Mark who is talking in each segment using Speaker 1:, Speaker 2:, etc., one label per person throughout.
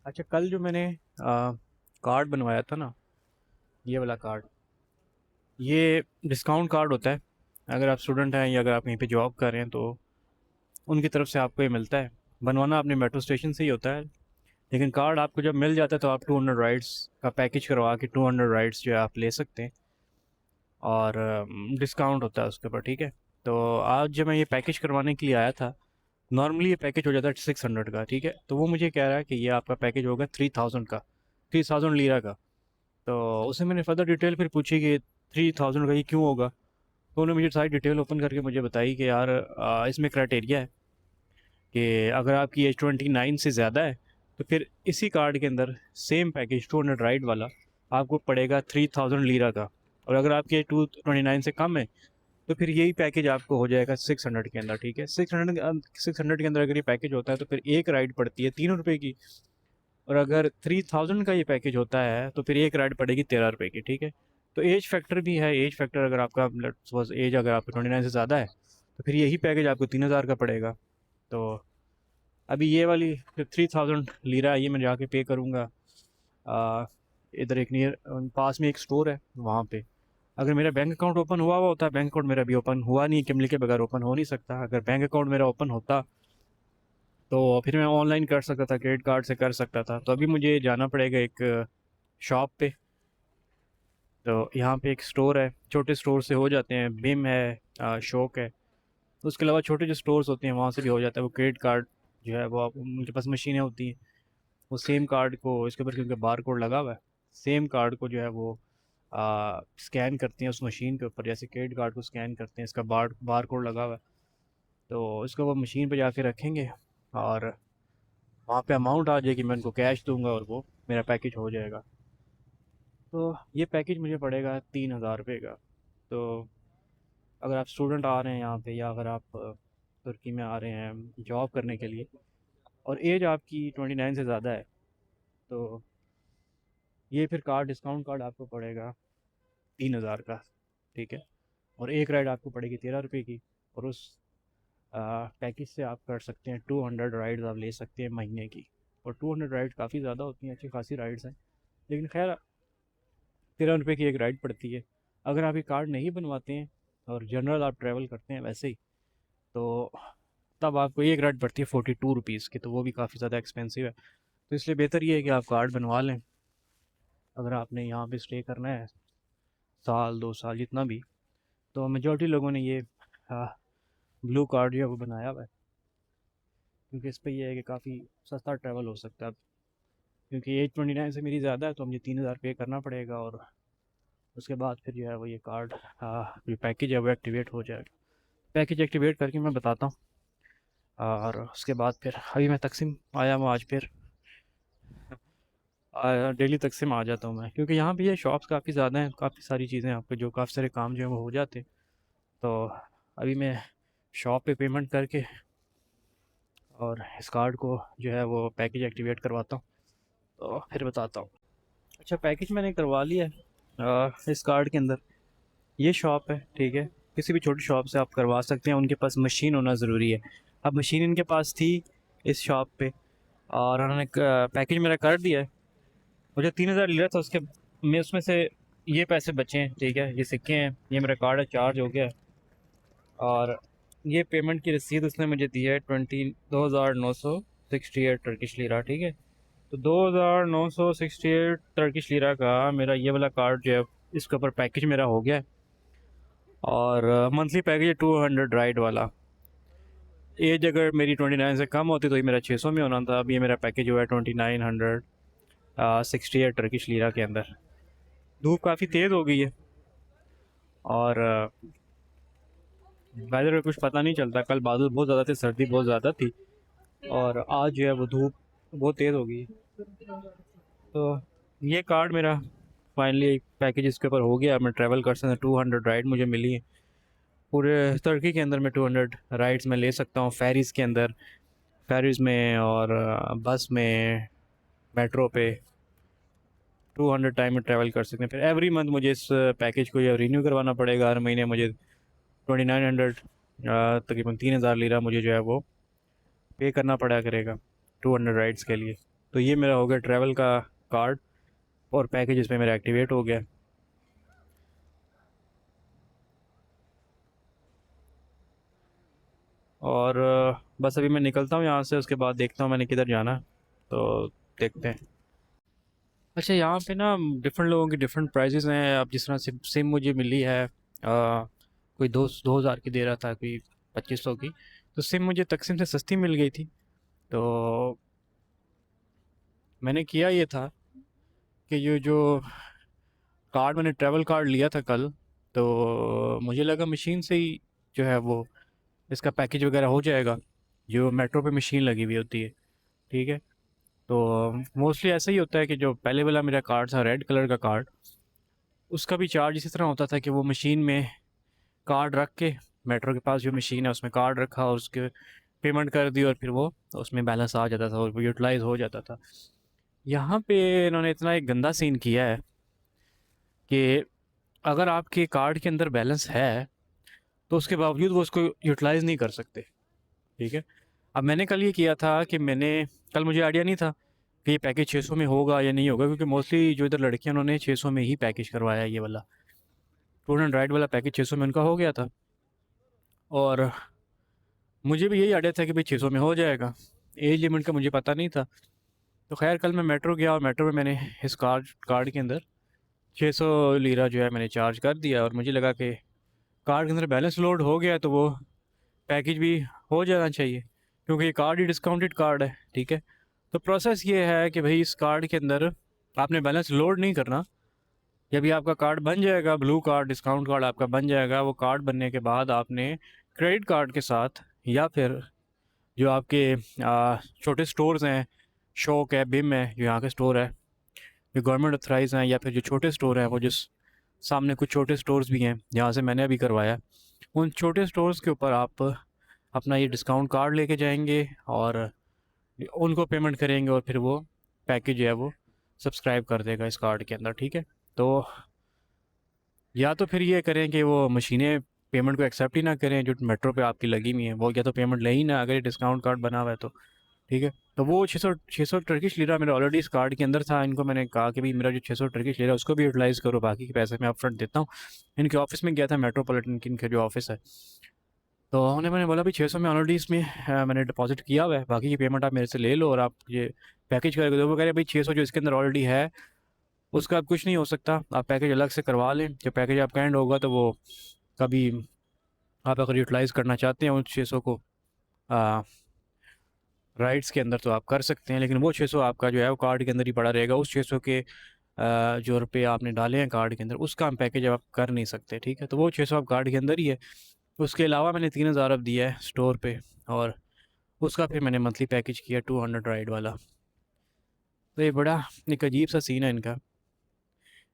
Speaker 1: अच्छा, कल जो मैंने कार्ड बनवाया था ना, ये वाला कार्ड, ये डिस्काउंट कार्ड होता है। अगर आप स्टूडेंट हैं या अगर आप कहीं पे जॉब कर रहे हैं तो उनकी तरफ से आपको ये मिलता है। बनवाना अपने मेट्रो स्टेशन से ही होता है, लेकिन कार्ड आपको जब मिल जाता है तो आप 200 राइड्स का पैकेज करवा के 200 राइड्स जो है आप ले सकते हैं, और डिस्काउंट होता है उसके ऊपर। ठीक है, तो आज जब मैं ये पैकेज करवाने के लिए आया था, नॉर्मली ये पैकेज हो जाता है 600 का। ठीक है, तो वो मुझे कह रहा है कि ये आपका पैकेज होगा 3000 का, 3000 लीरा का। तो उससे मैंने फर्दर डिटेल फिर पूछी कि 3000 का ये क्यों होगा। तो उन्होंने मुझे सारी डिटेल ओपन करके मुझे बताई कि यार इसमें क्राइटेरिया है कि अगर आपकी एज 29 से ज़्यादा है तो फिर इसी कार्ड के अंदर सेम पैकेज 200 राइड वाला आपको पड़ेगा 3000 लीरा का। और अगर आपकी एज 29 से कम है तो फिर यही पैकेज आपको हो जाएगा 600 के अंदर। ठीक है, 600 के अंदर अगर ये पैकेज होता है तो फिर एक राइड पड़ती है 3 रुपये की। और अगर 3000 का ये पैकेज होता है तो फिर एक राइड पड़ेगी 13 रुपये की। ठीक है, तो एज फैक्टर भी है। एज फैक्टर अगर आपका सपोज एज अगर आपका 29 से ज़्यादा है तो फिर यही पैकेज आपको 3000 का पड़ेगा। तो अभी ये वाली जो 3000 लीरा है ये मैं जाके पे करूँगा। इधर एक नियर पास में एक स्टोर है वहाँ पे। अगर मेरा बैंक अकाउंट ओपन हुआ हुआ होता है, बैंक अकाउंट मेरा भी ओपन हुआ नहीं, किमली के बगैर ओपन हो नहीं सकता। अगर बैंक अकाउंट मेरा ओपन होता तो फिर मैं ऑनलाइन कर सकता था, क्रेडिट कार्ड से कर सकता था। तो अभी मुझे जाना पड़ेगा एक शॉप पे। तो यहाँ पे एक स्टोर है, छोटे स्टोर से हो जाते हैं, बिम है, शौक है। उसके अलावा छोटे जो स्टोर्स होते हैं वहाँ से भी हो जाता है। वो क्रेडिट कार्ड जो है वो उनके पास मशीनें होती हैं, वो सेम कार्ड को इसके ऊपर क्योंकि बार कोड लगा हुआ है, सेम कार्ड को जो है वो स्कैन करते हैं उस मशीन के ऊपर, जैसे क्रेडिट कार्ड को स्कैन करते हैं, इसका बार कोड लगा हुआ है। तो इसको वो मशीन पे जाके रखेंगे और वहाँ पे अमाउंट आ जाएगी, मैं उनको कैश दूंगा और वो मेरा पैकेज हो जाएगा। तो ये पैकेज मुझे पड़ेगा 3000 रुपये का। तो अगर आप स्टूडेंट आ रहे हैं यहाँ पे, या अगर आप तुर्की में आ रहे हैं जॉब करने के लिए और एज आपकी 29 से ज़्यादा है, तो ये फिर कार्ड डिस्काउंट कार्ड आपको पड़ेगा 3000 का। ठीक है, और एक राइड आपको पड़ेगी 13 रुपये की। और उस पैकेज से आप कर सकते हैं 200 राइड्स आप ले सकते हैं महीने की। और 200 राइड्स काफ़ी ज़्यादा होती हैं, अच्छी खासी राइड्स हैं। लेकिन खैर 13 रुपये की एक राइड पड़ती है। अगर आप ये कार्ड नहीं बनवाते हैं और जनरल आप ट्रैवल करते हैं वैसे ही, तो तब आपको एक राइड पड़ती है 42 रुपीज़ की। तो वो भी काफ़ी ज़्यादा एक्सपेंसिव है। तो इसलिए बेहतर ये है कि आप कार्ड बनवा लें। अगर आपने यहाँ पे स्टे करना है साल 2 साल जितना भी, तो मेजॉरिटी लोगों ने ये ब्लू कार्ड जो है वो बनाया हुआ है, क्योंकि इस पे ये है कि काफ़ी सस्ता ट्रैवल हो सकता है। क्योंकि एज 29 से मेरी ज़्यादा है तो मुझे 3000 पे करना पड़ेगा, और उसके बाद फिर जो है वो ये कार्ड जो पैकेज है वो एक्टिवेट हो जाएगा। पैकेज एक्टिवेट करके मैं बताता हूँ। और उसके बाद फिर अभी मैं तकसीम आया हूँ आज फिर। डेली तकसीम आ जाता हूँ मैं, क्योंकि यहाँ भी ये शॉप्स काफ़ी ज़्यादा हैं, काफ़ी सारी चीज़ें आपके जो काफ़ी सारे काम जो है वो हो जाते हैं। तो अभी मैं शॉप पे पेमेंट करके और इस कार्ड को जो है वो पैकेज एक्टिवेट करवाता हूँ, तो फिर बताता हूँ। अच्छा, पैकेज मैंने करवा लिया है इस कार्ड के अंदर। ये शॉप है, ठीक है, किसी भी छोटी शॉप से आप करवा सकते हैं, उनके पास मशीन होना ज़रूरी है। अब मशीन इनके पास थी इस शॉप पे, और उन्होंने पैकेज मेरा कर दिया है। मुझे 3000 लिया था उसके, मैं उसमें से ये पैसे बचे हैं। ठीक है, ये सिक्के हैं, ये मेरा कार्ड है, चार्ज हो गया है। और ये पेमेंट की रसीद उसने मुझे दी है 2968 टर्किश लीरा। ठीक है, तो 2968 टर्किश लीरा का मेरा ये वाला कार्ड जो है इसके ऊपर पैकेज मेरा हो गया है। और मंथली पैकेज है 200 राइड वाला। एज अगर मेरी 29 से कम होती तो ये मेरा 600 में होना था। अब ये मेरा पैकेज हुआ है 2968 टर्किश लीरा के अंदर। धूप काफ़ी तेज़ हो गई है, और वेदर में कुछ पता नहीं चलता। कल बादल बहुत ज़्यादा थे, सर्दी बहुत ज़्यादा थी, और आज जो है वो धूप बहुत तेज़ हो गई। तो ये कार्ड मेरा फाइनली पैकेज इसके ऊपर हो गया। मैं ट्रैवल कर सकता, 200 राइड मुझे मिली है पूरे तुर्की के अंदर में। 200 राइड्स मैं ले सकता हूँ फेरीज़ के अंदर, फेरीज़ में और बस में, मेट्रो पे 200 टाइम में ट्रैवल कर सकते हैं। फिर एवरी मंथ मुझे इस पैकेज को ये रिन्यू करवाना पड़ेगा। हर महीने मुझे 2900 तकरीबन 3000 लीरा मुझे जो है वो पे करना पड़ा करेगा 200 राइड्स के लिए। तो ये मेरा हो गया ट्रैवल का कार्ड और पैकेज इसमें मेरा एक्टिवेट हो गया। और बस अभी मैं निकलता हूँ यहाँ से, उसके बाद देखता हूँ मैंने किधर जाना है, तो देखते हैं। अच्छा, यहाँ पे ना डिफरेंट लोगों की डिफरेंट प्राइजेस हैं। अब जिस तरह से सिम मुझे मिली है, कोई 2,000 की दे रहा था, कोई 2,500 की। तो सिम मुझे तकसीम से सस्ती मिल गई थी। तो मैंने किया ये था कि ये जो कार्ड मैंने ट्रैवल कार्ड लिया था कल, तो मुझे लगा मशीन से ही जो है वो इसका पैकेज वगैरह हो जाएगा, जो मेट्रो पे मशीन लगी हुई होती है। ठीक है। तो मोस्टली ऐसा ही होता है कि जो पहले वाला मेरा कार्ड था, रेड कलर का कार्ड, उसका भी चार्ज इसी तरह होता था कि वो मशीन में कार्ड रख के, मेट्रो के पास जो मशीन है उसमें कार्ड रखा और उसके पेमेंट कर दी और फिर वो उसमें बैलेंस आ जाता था और वो यूटिलाइज हो जाता था। यहाँ पे इन्होंने इतना एक गंदा सीन किया है कि अगर आपके कार्ड के अंदर बैलेंस है तो उसके बावजूद वो उसको यूटिलाइज़ नहीं कर सकते। ठीक है। अब मैंने कल ये किया था कि मैंने कल मुझे आइडिया नहीं था कि ये पैकेज 600 में होगा या नहीं होगा, क्योंकि मोस्टली जो इधर लड़कियां उन्होंने 600 में ही पैकेज करवाया। ये वाला टूर एंड राइड वाला पैकेज 600 में उनका हो गया था और मुझे भी यही आइडिया था कि भाई 600 में हो जाएगा। एज लिमिट का मुझे पता नहीं था। तो खैर कल मैं मेट्रो गया और मेट्रो में मैंने इस कार्ड कार्ड के अंदर 600 लीरा जो है मैंने चार्ज कर दिया और मुझे लगा कि कार्ड के अंदर बैलेंस लोड हो गया तो वो पैकेज भी हो जाना चाहिए, क्योंकि ये कार्ड ही डिस्काउंटेड कार्ड है। ठीक है। तो प्रोसेस ये है कि भाई इस कार्ड के अंदर आपने बैलेंस लोड नहीं करना। जब भी आपका कार्ड बन जाएगा, ब्लू कार्ड डिस्काउंट कार्ड आपका बन जाएगा, वो कार्ड बनने के बाद आपने क्रेडिट कार्ड के साथ या फिर जो आपके छोटे स्टोर्स हैं, शौक है, बिम है, जो यहाँ के स्टोर है जो गवर्नमेंट अथराइज हैं, या फिर जो छोटे स्टोर हैं, वो जिस सामने कुछ छोटे स्टोर्स भी हैं जहाँ से मैंने अभी करवाया, उन छोटे स्टोर्स के ऊपर आप अपना ये डिस्काउंट कार्ड लेके जाएंगे और उनको पेमेंट करेंगे और फिर वो पैकेज जो है वो सब्सक्राइब कर देगा इस कार्ड के अंदर। ठीक है। तो या तो फिर ये करें कि वो मशीनें पेमेंट को एक्सेप्ट ही ना करें जो मेट्रो पे आपकी लगी हुई हैं, वो या तो पेमेंट ले ही ना, अगर ये डिस्काउंट कार्ड बना हुआ है तो। ठीक है। तो वो 600 टर्किश लीरा मेरा ऑलरेडी इस कार्ड के अंदर था। इनको मैंने कहा कि भाई मेरा जो 600 टर्किश लीरा उसको भी यूटिलाइज़ करो, बाकी के पैसे मैं अपफ्रंट देता हूँ। इनके ऑफिस में गया था, मेट्रोपॉलिटन की इनके जो ऑफिस है, तो उन्हें मैंने बोला भाई 600 में ऑलरेडी इसमें मैंने डिपॉजिट किया हुआ है, बाकी की पेमेंट आप मेरे से ले लो और आप ये पैकेज करके दो। वो कह रहे भाई 600 जो इसके अंदर ऑलरेडी है उसका अब कुछ नहीं हो सकता, आप पैकेज अलग से करवा लें, जब पैकेज आपका एंड होगा तो वो कभी आप अगर यूटिलाइज़ करना चाहते हैं उन 600 को राइट्स के अंदर तो आप कर सकते हैं, लेकिन वो 600 आपका जो है वो कार्ड के अंदर ही पड़ा रहेगा। उस 600 के जो रुपये आपने डाले हैं कार्ड के अंदर उसका हम पैकेज अब आप कर नहीं सकते। ठीक है। तो वो 600 आप कार्ड के अंदर ही है। उसके अलावा मैंने 3,000 अब दिया है स्टोर पे और उसका फिर मैंने मंथली पैकेज किया 200 राइड वाला। तो ये बड़ा एक अजीब सा सीन है इनका।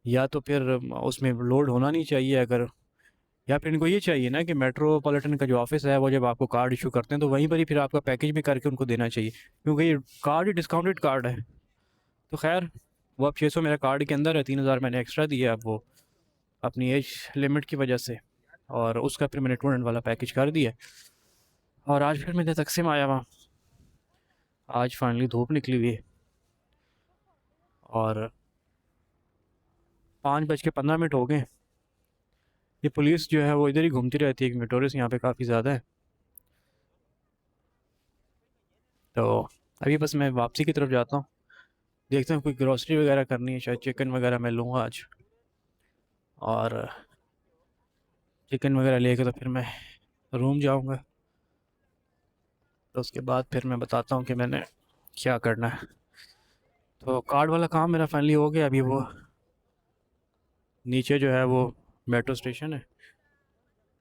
Speaker 1: या तो फिर उसमें लोड होना नहीं चाहिए अगर, या फिर इनको ये चाहिए ना कि मेट्रोपॉलिटन का जो ऑफिस है वो जब आपको कार्ड इशू करते हैं तो वहीं पर ही फिर आपका पैकेज भी करके उनको देना चाहिए, क्योंकि ये कार्ड ही डिस्काउंटेड कार्ड है। तो खैर वो अब 600 मेरा कार्ड के अंदर है, 3,000 मैंने एक्स्ट्रा दिया अब वो अपनी एज लिमिट की वजह से, और उसका फिर मैंने 200 वाला पैकेज कर दिया। और आज फिर मैं तकसीम आया वहाँ। आज फाइनली धूप निकली हुई है और 5:15 हो गए। ये पुलिस जो है वो इधर ही घूमती रहती है क्योंकि टूरिस्ट यहाँ पे काफ़ी ज़्यादा है। तो अभी बस मैं वापसी की तरफ जाता हूँ, देखता हूँ कोई ग्रॉसरी वगैरह करनी है, शायद चिकन वगैरह मैं लूँगा आज। और चिकन वगैरह लेके तो फिर मैं रूम जाऊँगा। तो उसके बाद फिर मैं बताता हूँ कि मैंने क्या करना है। तो कार्ड वाला काम मेरा फाइनली हो गया। अभी वो नीचे जो है वो मेट्रो स्टेशन है,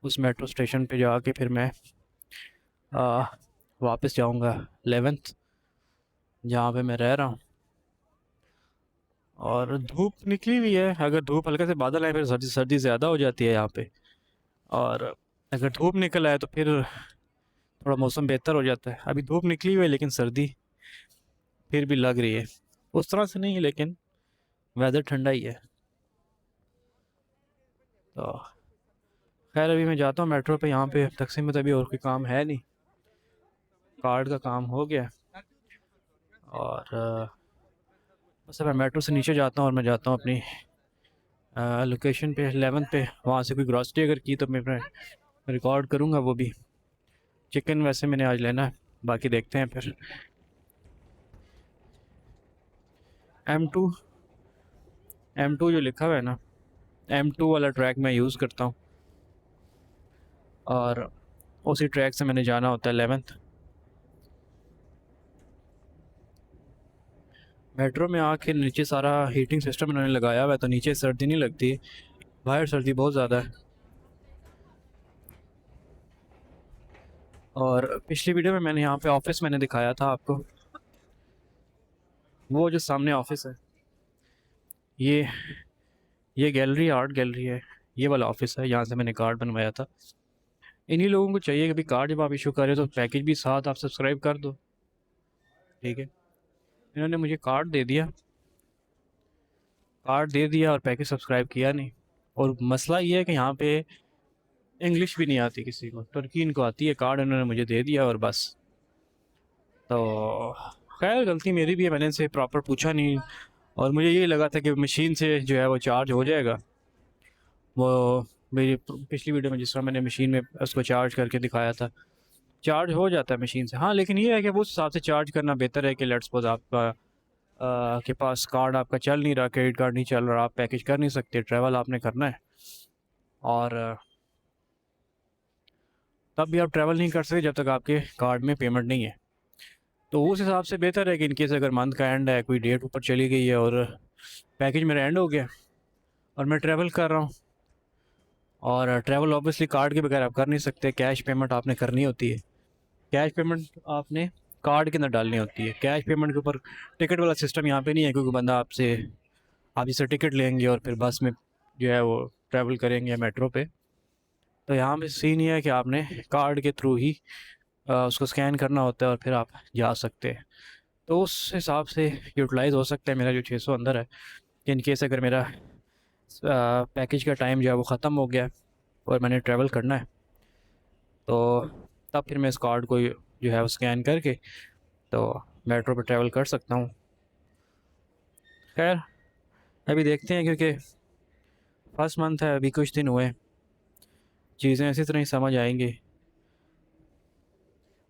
Speaker 1: उस मेट्रो स्टेशन पे जाके फिर मैं आ, वापस जाऊँगा 11th, जहाँ पे मैं रह रहा हूँ। और धूप निकली हुई है, अगर धूप हल्के से बादल आए फिर सर्दी सर्दी ज़्यादा हो जाती है यहाँ पे। और अगर धूप निकल आए तो फिर थोड़ा मौसम बेहतर हो जाता है। अभी धूप निकली हुई है लेकिन सर्दी फिर भी लग रही है, उस तरह से नहीं है लेकिन वेदर ठंडा ही है। तो खैर अभी मैं जाता हूँ मेट्रो पे, यहाँ पे तकसीम में तो अभी और कोई काम है नहीं, कार्ड का काम हो गया। और बस अब मैं मेट्रो से नीचे जाता हूँ और मैं जाता हूँ अपनी लोकेशन पे 11 पे। वहाँ से कोई ग्रॉसरी अगर की तो मैं रिकॉर्ड करूँगा वो भी। चिकन वैसे मैंने आज लेना है, बाकी देखते हैं फिर। M2, M2 जो लिखा हुआ है ना, M2 वाला ट्रैक मैं यूज़ करता हूँ और उसी ट्रैक से मैंने जाना होता है 11th। मेट्रो में आके नीचे सारा हीटिंग सिस्टम इन्होंने लगाया हुआ है तो नीचे सर्दी नहीं लगती, बाहर सर्दी बहुत ज़्यादा है। और पिछली वीडियो में मैंने यहाँ पे ऑफिस मैंने दिखाया था आपको, वो जो सामने ऑफिस है, ये ये गैलरी, आर्ट गैलरी है, ये वाला ऑफिस है, यहाँ से मैंने कार्ड बनवाया था। इन्हीं लोगों को चाहिए कि भाई कार्ड जब आप इशू करें तो पैकेज भी साथ आप सब्सक्राइब कर दो, ठीक है। इन्होंने मुझे कार्ड दे दिया और पैकेज सब्सक्राइब किया नहीं। और मसला ये है कि यहाँ पे इंग्लिश भी नहीं आती किसी को, तुर्की इनको आती है। कार्ड इन्होंने मुझे दे दिया और बस। तो खैर गलती मेरी भी है, मैंने इनसे प्रॉपर पूछा नहीं और मुझे ये लगा था कि मशीन से जो है वो चार्ज हो जाएगा। वो मेरी पिछली वीडियो में जिस तरह मैंने मशीन में उसको चार्ज करके दिखाया था, चार्ज हो जाता है मशीन से। हाँ, लेकिन ये है कि उस हिसाब से चार्ज करना बेहतर है कि लेट्स सपोज आपका के पास कार्ड आपका चल नहीं रहा, क्रेडिट कार्ड नहीं चल रहा, आप पैकेज कर नहीं सकते, ट्रैवल आपने करना है और तब भी आप ट्रैवल नहीं कर सकते जब तक आपके कार्ड में पेमेंट नहीं है। तो उस हिसाब से बेहतर है कि इनकेस अगर मंथ का एंड है, कोई डेट ऊपर चली गई है और पैकेज मेरा एंड हो गया और मैं ट्रैवल कर रहा हूँ, और ट्रैवल ऑब्वियसली कार्ड के बगैर आप कर नहीं सकते, कैश पेमेंट आपने करनी होती है। कैश पेमेंट आपने कार्ड के अंदर डालनी होती है। कैश पेमेंट के ऊपर टिकट वाला सिस्टम यहाँ पे नहीं है, क्योंकि बंदा आपसे आप इससे टिकट लेंगे और फिर बस में जो है वो ट्रैवल करेंगे मेट्रो पे। तो यहाँ पे सीन ये है कि आपने कार्ड के थ्रू ही उसको स्कैन करना होता है और फिर आप जा सकते हैं। तो उस हिसाब से यूटिलाइज़ हो सकता है मेरा जो 600 अंदर है। इन केस अगर मेरा पैकेज का टाइम जो है वो ख़त्म हो गया और मैंने ट्रैवल करना है तो तब फिर मैं इस कार्ड को जो है वो स्कैन करके तो मेट्रो पे ट्रैवल कर सकता हूँ। खैर अभी देखते हैं, क्योंकि फर्स्ट मंथ है, अभी कुछ दिन हुए, चीज़ें इसी तरह ही समझ आएंगी।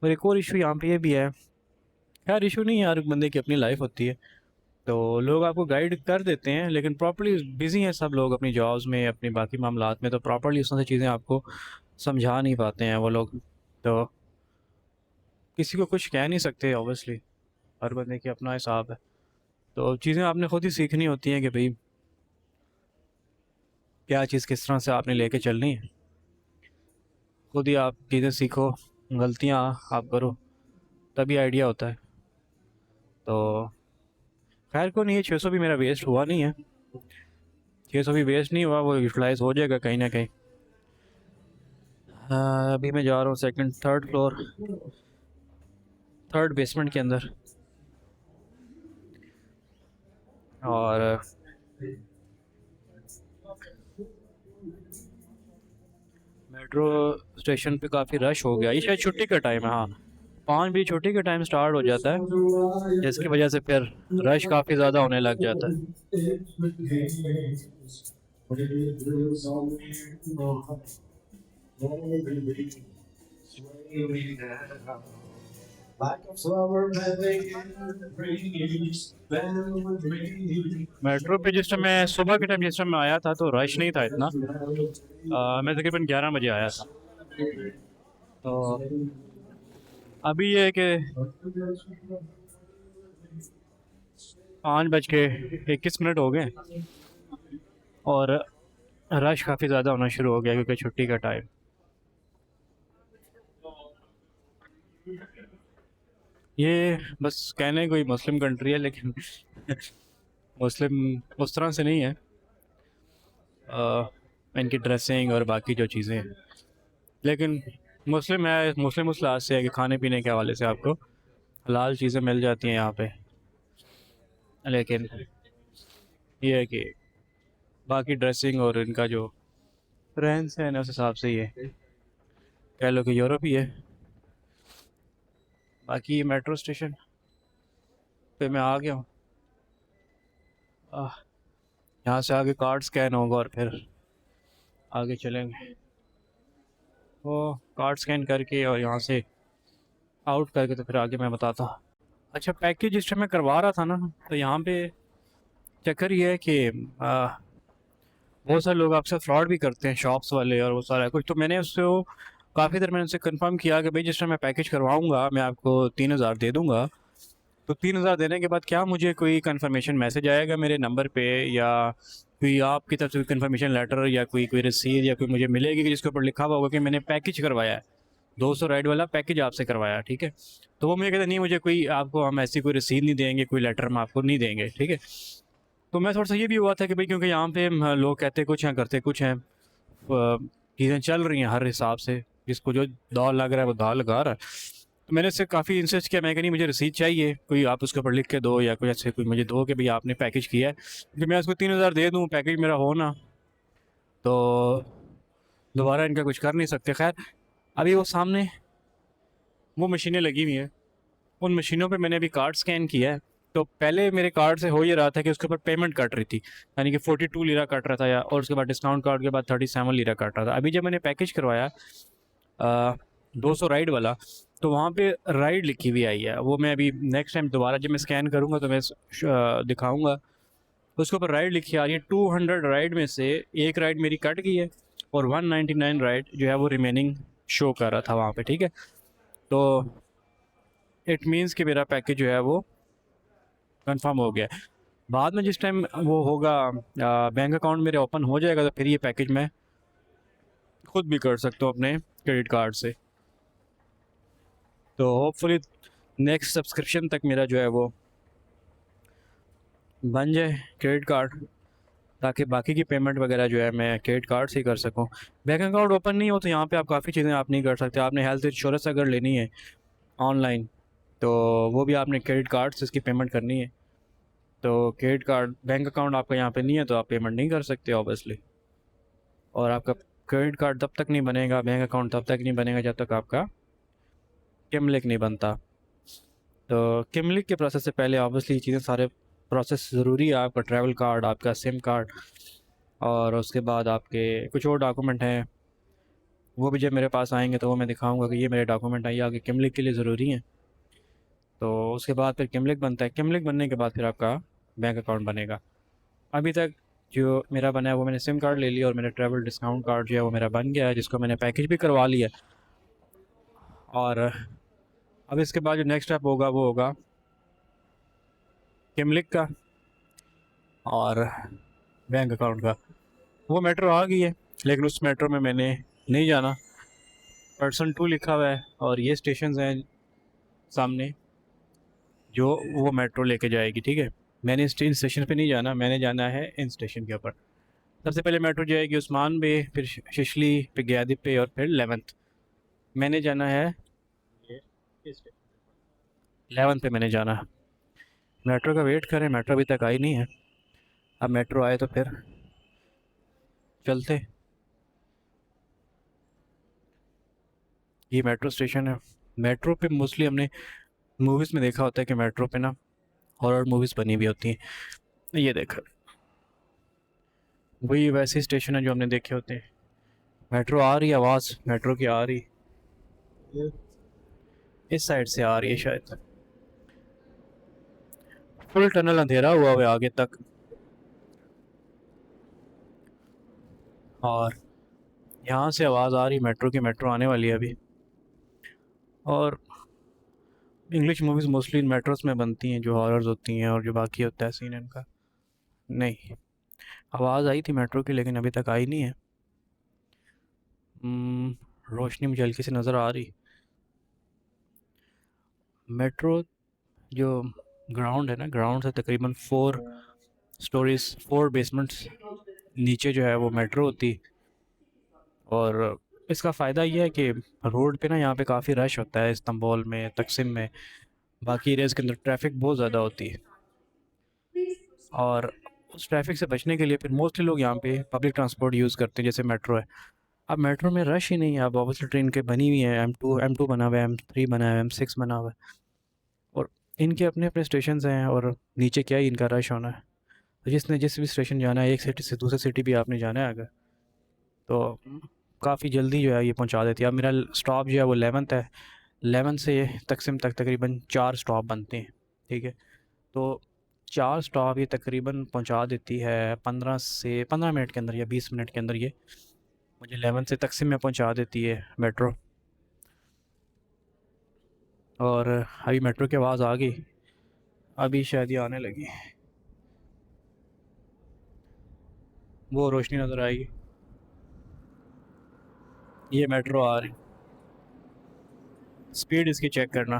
Speaker 1: और एक और इशू यहाँ पे ये भी है, खैर इशू नहीं है, हर बंदे की अपनी लाइफ होती है, तो लोग आपको गाइड कर देते हैं लेकिन प्रॉपर्ली बिज़ी हैं सब लोग अपनी जॉब्स में, अपनी बाकी मामलात में, तो प्रॉपर्ली उस तरह से चीज़ें आपको समझा नहीं पाते हैं वो लोग। तो किसी को कुछ कह नहीं सकते ऑब्वियसली, हर बंदे की अपना हिसाब है। तो चीज़ें आपने खुद ही सीखनी होती हैं कि भाई क्या चीज़ किस तरह से आपने लेके चलनी है। खुद ही आप चीज़ें सीखो, गलतियाँ आप करो, तभी आइडिया होता है। तो खैर को नहीं, ये 600 भी मेरा वेस्ट हुआ नहीं है, 600 भी वेस्ट नहीं हुआ, वो यूटिलाइज हो जाएगा कहीं ना कहीं। अभी मैं जा रहा हूँ second third floor, third basement के अंदर। और मेट्रो स्टेशन पे काफ़ी रश हो गया, ये शायद छुट्टी का टाइम है। हाँ, 5 बजे छुट्टी का टाइम स्टार्ट हो जाता है, जिसकी वजह से फिर रश काफ़ी ज़्यादा होने लग जाता है। मेट्रो पे जिस टाइम मैं सुबह के टाइम जिस टाइम मैं आया था तो रश नहीं था इतना। मैं तकरीबन 11 बजे आया था। तो अभी ये है कि 5:21 हो गए और रश काफ़ी ज़्यादा होना शुरू हो गया क्योंकि छुट्टी का टाइम। ये बस कहने कोई मुस्लिम कंट्री है लेकिन मुस्लिम उस तरह से नहीं है। इनकी ड्रेसिंग और बाकी जो चीज़ें हैं, लेकिन मुस्लिम है, मुस्लिम उस लिहाज से है कि खाने पीने के हवाले से आपको हलाल चीज़ें मिल जाती हैं यहाँ पे। लेकिन ये है कि बाकी ड्रेसिंग और इनका जो रहन सहन है उस हिसाब से ये कह लो कि यूरोप ही है। बाकी मेट्रो स्टेशन पे मैं आ गया हूँ। यहाँ से आगे कार्ड स्कैन होगा और फिर आगे चलेंगे। वो कार्ड स्कैन करके और यहाँ से आउट करके तो फिर आगे मैं बताता। अच्छा, पैकेज जिस टाइम मैं करवा रहा था ना, तो यहाँ पे चक्कर ये है कि बहुत सारे लोग आपसे फ्रॉड भी करते हैं, शॉप्स वाले और वो सारा कुछ। तो मैंने उससे वो काफ़ी देर मैंने उससे कंफर्म किया कि भाई जिस टाइम मैं पैकेज करवाऊँगा मैं आपको 3,000 दे दूँगा। तो 3,000 देने के बाद क्या मुझे कोई कंफर्मेशन मैसेज आएगा मेरे नंबर पे, या कोई आपकी तरफ से कोई कंफर्मेशन लेटर या कोई कोई रसीद या कोई मुझे मिलेगी कि जिसके ऊपर लिखा हुआ होगा कि मैंने पैकेज करवाया है, 200 राइड वाला पैकेज आपसे करवाया, ठीक है। तो वो मुझे कहते नहीं, मुझे कोई आपको हम ऐसी कोई रसीद नहीं देंगे, कोई लेटर हम आपको नहीं देंगे, ठीक है। तो मैं थोड़ा सा ये भी हुआ था कि भाई क्योंकि यहाँ पे लोग कहते कुछ हैं करते कुछ हैं, चीज़ें चल रही हैं हर हिसाब से, जिसको जो दाव लग रहा है वो दाव लगा रहा है। तो मैंने इससे काफ़ी इंसिस्ट किया, मैं कहा नहीं मुझे रसीद चाहिए, कोई आप उसके ऊपर लिख के दो या कोई ऐसे कोई मुझे दो कि भाई आपने पैकेज किया है, क्योंकि मैं उसको 3,000 दे दूँ, पैकेज मेरा हो ना, तो दोबारा इनका कुछ कर नहीं सकते। खैर, अभी वो सामने वो मशीनें लगी हुई हैं, उन मशीनों पे मैंने अभी कार्ड स्कैन किया है। तो पहले मेरे कार्ड से हो ये रहा था कि उसके ऊपर पेमेंट कट रही थी, यानी कि 42 लीरा कट रहा था, या और उसके बाद डिस्काउंट कार्ड के बाद 37 लीरा कट रहा था। अभी जब मैंने पैकेज करवाया 200 राइड वाला, तो वहाँ पे राइड लिखी हुई आई है। वो मैं अभी नेक्स्ट टाइम दोबारा जब मैं स्कैन करूँगा तो मैं दिखाऊँगा, उसके ऊपर राइड लिखी आ रही है। 200 राइड में से एक राइड मेरी कट गई है और 199 राइड जो है वो रिमेनिंग शो कर रहा था वहाँ पे, ठीक है। तो इट मीन्स कि मेरा पैकेज जो है वो कंफर्म हो गया है। बाद में जिस टाइम वो होगा, बैंक अकाउंट मेरे ओपन हो जाएगा, तो फिर ये पैकेज मैं खुद भी कर सकता हूँ अपने क्रेडिट कार्ड से। तो होपफुली नेक्स्ट सब्सक्रिप्शन तक मेरा जो है वो बन जाए क्रेडिट कार्ड, ताकि बाकी की पेमेंट वगैरह जो है मैं क्रेडिट कार्ड से ही कर सकूं। बैंक अकाउंट ओपन नहीं हो तो यहाँ पे आप काफ़ी चीज़ें आप नहीं कर सकते। आपने हेल्थ इंश्योरेंस अगर लेनी है ऑनलाइन, तो वो भी आपने क्रेडिट कार्ड से इसकी पेमेंट करनी है। तो क्रेडिट कार्ड, बैंक अकाउंट आपका यहाँ पे नहीं है तो आप पेमेंट नहीं कर सकते ऑब्वियसली। और आपका क्रेडिट कार्ड तब तक नहीं बनेगा, बैंक अकाउंट तब तक नहीं बनेगा जब तक आपका किमलिक नहीं बनता। तो किमलिक के प्रोसेस से पहले ऑब्वियसली चीज़ें सारे प्रोसेस ज़रूरी है। आपका ट्रैवल कार्ड, आपका सिम कार्ड, और उसके बाद आपके कुछ और डॉक्यूमेंट हैं, वो भी जब मेरे पास आएंगे तो वो मैं दिखाऊंगा कि ये मेरे डॉक्यूमेंट आइए आगे किमलिक के लिए ज़रूरी हैं। तो उसके बाद फिर किमलिक बनता है, किमलिक बनने के बाद फिर आपका बैंक अकाउंट बनेगा। अभी तक जो मेरा बना है वो मैंने सिम कार्ड ले लिया और मेरा ट्रैवल डिस्काउंट कार्ड जो है वो मेरा बन गया है, जिसको मैंने पैकेज भी करवा लिया। और अब इसके बाद जो नेक्स्ट स्टेप होगा वो होगा किमलिक का और बैंक अकाउंट का। वो मेट्रो आ गई है, लेकिन उस मेट्रो में मैंने नहीं जाना। पर्सन 2 लिखा हुआ है और ये स्टेशन हैं सामने जो वो मेट्रो लेके जाएगी, ठीक है। मैंने इन स्टेशन पे नहीं जाना, मैंने जाना है इन स्टेशन के ऊपर। सबसे पहले मेट्रो जाएगी उस्मान बे, फिर शिशली, फिर गयादी पे और फिर 11th। मैंने जाना है 11th पे मैंने जाना है। मेट्रो का वेट करें, मेट्रो अभी तक आई नहीं है। अब मेट्रो आए तो फिर चलते। ये मेट्रो स्टेशन है। मेट्रो पे मोस्टली हमने मूवीज़ में देखा होता है कि मेट्रो पे ना हॉरर मूवीज़ बनी हुई होती हैं। ये देखा, वही वैसे स्टेशन है जो हमने देखे होते हैं। मेट्रो आ रही है, आवाज़ मेट्रो की आ रही, इस साइड से आ रही है शायद। फुल टनल अंधेरा हुआ है आगे तक, और यहाँ से आवाज़ आ रही मेट्रो की, मेट्रो आने वाली है अभी। और English movies mostly in metros में बनती हैं जो हॉरर्स होती हैं, और जो बाकी होता है सीन इनका नहीं। आवाज़ आई थी मेट्रो की लेकिन अभी तक आई नहीं है। रोशनी मुझे हल्की सी नज़र आ रही। मेट्रो जो ग्राउंड है ना, ग्राउंड से तकरीबन 4 स्टोरीज, 4 बेसमेंट्स नीचे जो है वो मेट्रो होती। और इसका फ़ायदा ये है कि रोड पे ना यहाँ पे काफ़ी रश होता है, इस्तांबुल में, तकसिम में, बाकी एरियाज़ के अंदर ट्रैफिक बहुत ज़्यादा होती है। और उस ट्रैफिक से बचने के लिए फिर मोस्टली लोग यहाँ पे पब्लिक ट्रांसपोर्ट यूज़ करते हैं, जैसे मेट्रो है। अब मेट्रो में रश ही नहीं है। अब ऑब्वियसली ट्रेन के बनी हुई है, M2 बना हुआ है, M3 बना है, M6 बना हुआ है, और इनके अपने अपने स्टेशन हैं, और नीचे क्या ही इनका रश होना है। तो जिसने जिस भी स्टेशन जाना है, एक सिटी से दूसरे सिटी भी आपने जाना है अगर, तो काफ़ी जल्दी जो है ये पहुंचा देती है। अब मेरा स्टॉप जो है वो 11th है। 11 से तकसीम तक तकरीबन 4 स्टॉप बनते हैं, ठीक है। तो 4 स्टॉप ये तकरीबन पहुंचा देती है 15 मिनट के अंदर या 20 मिनट के अंदर। ये मुझे 11 से तकसीम में पहुंचा देती है मेट्रो। और अभी मेट्रो की आवाज़ आ गई, अभी शायद ये आने लगी, वो रोशनी नज़र आएगी, ये मेट्रो आ रही। स्पीड इसकी चेक करना।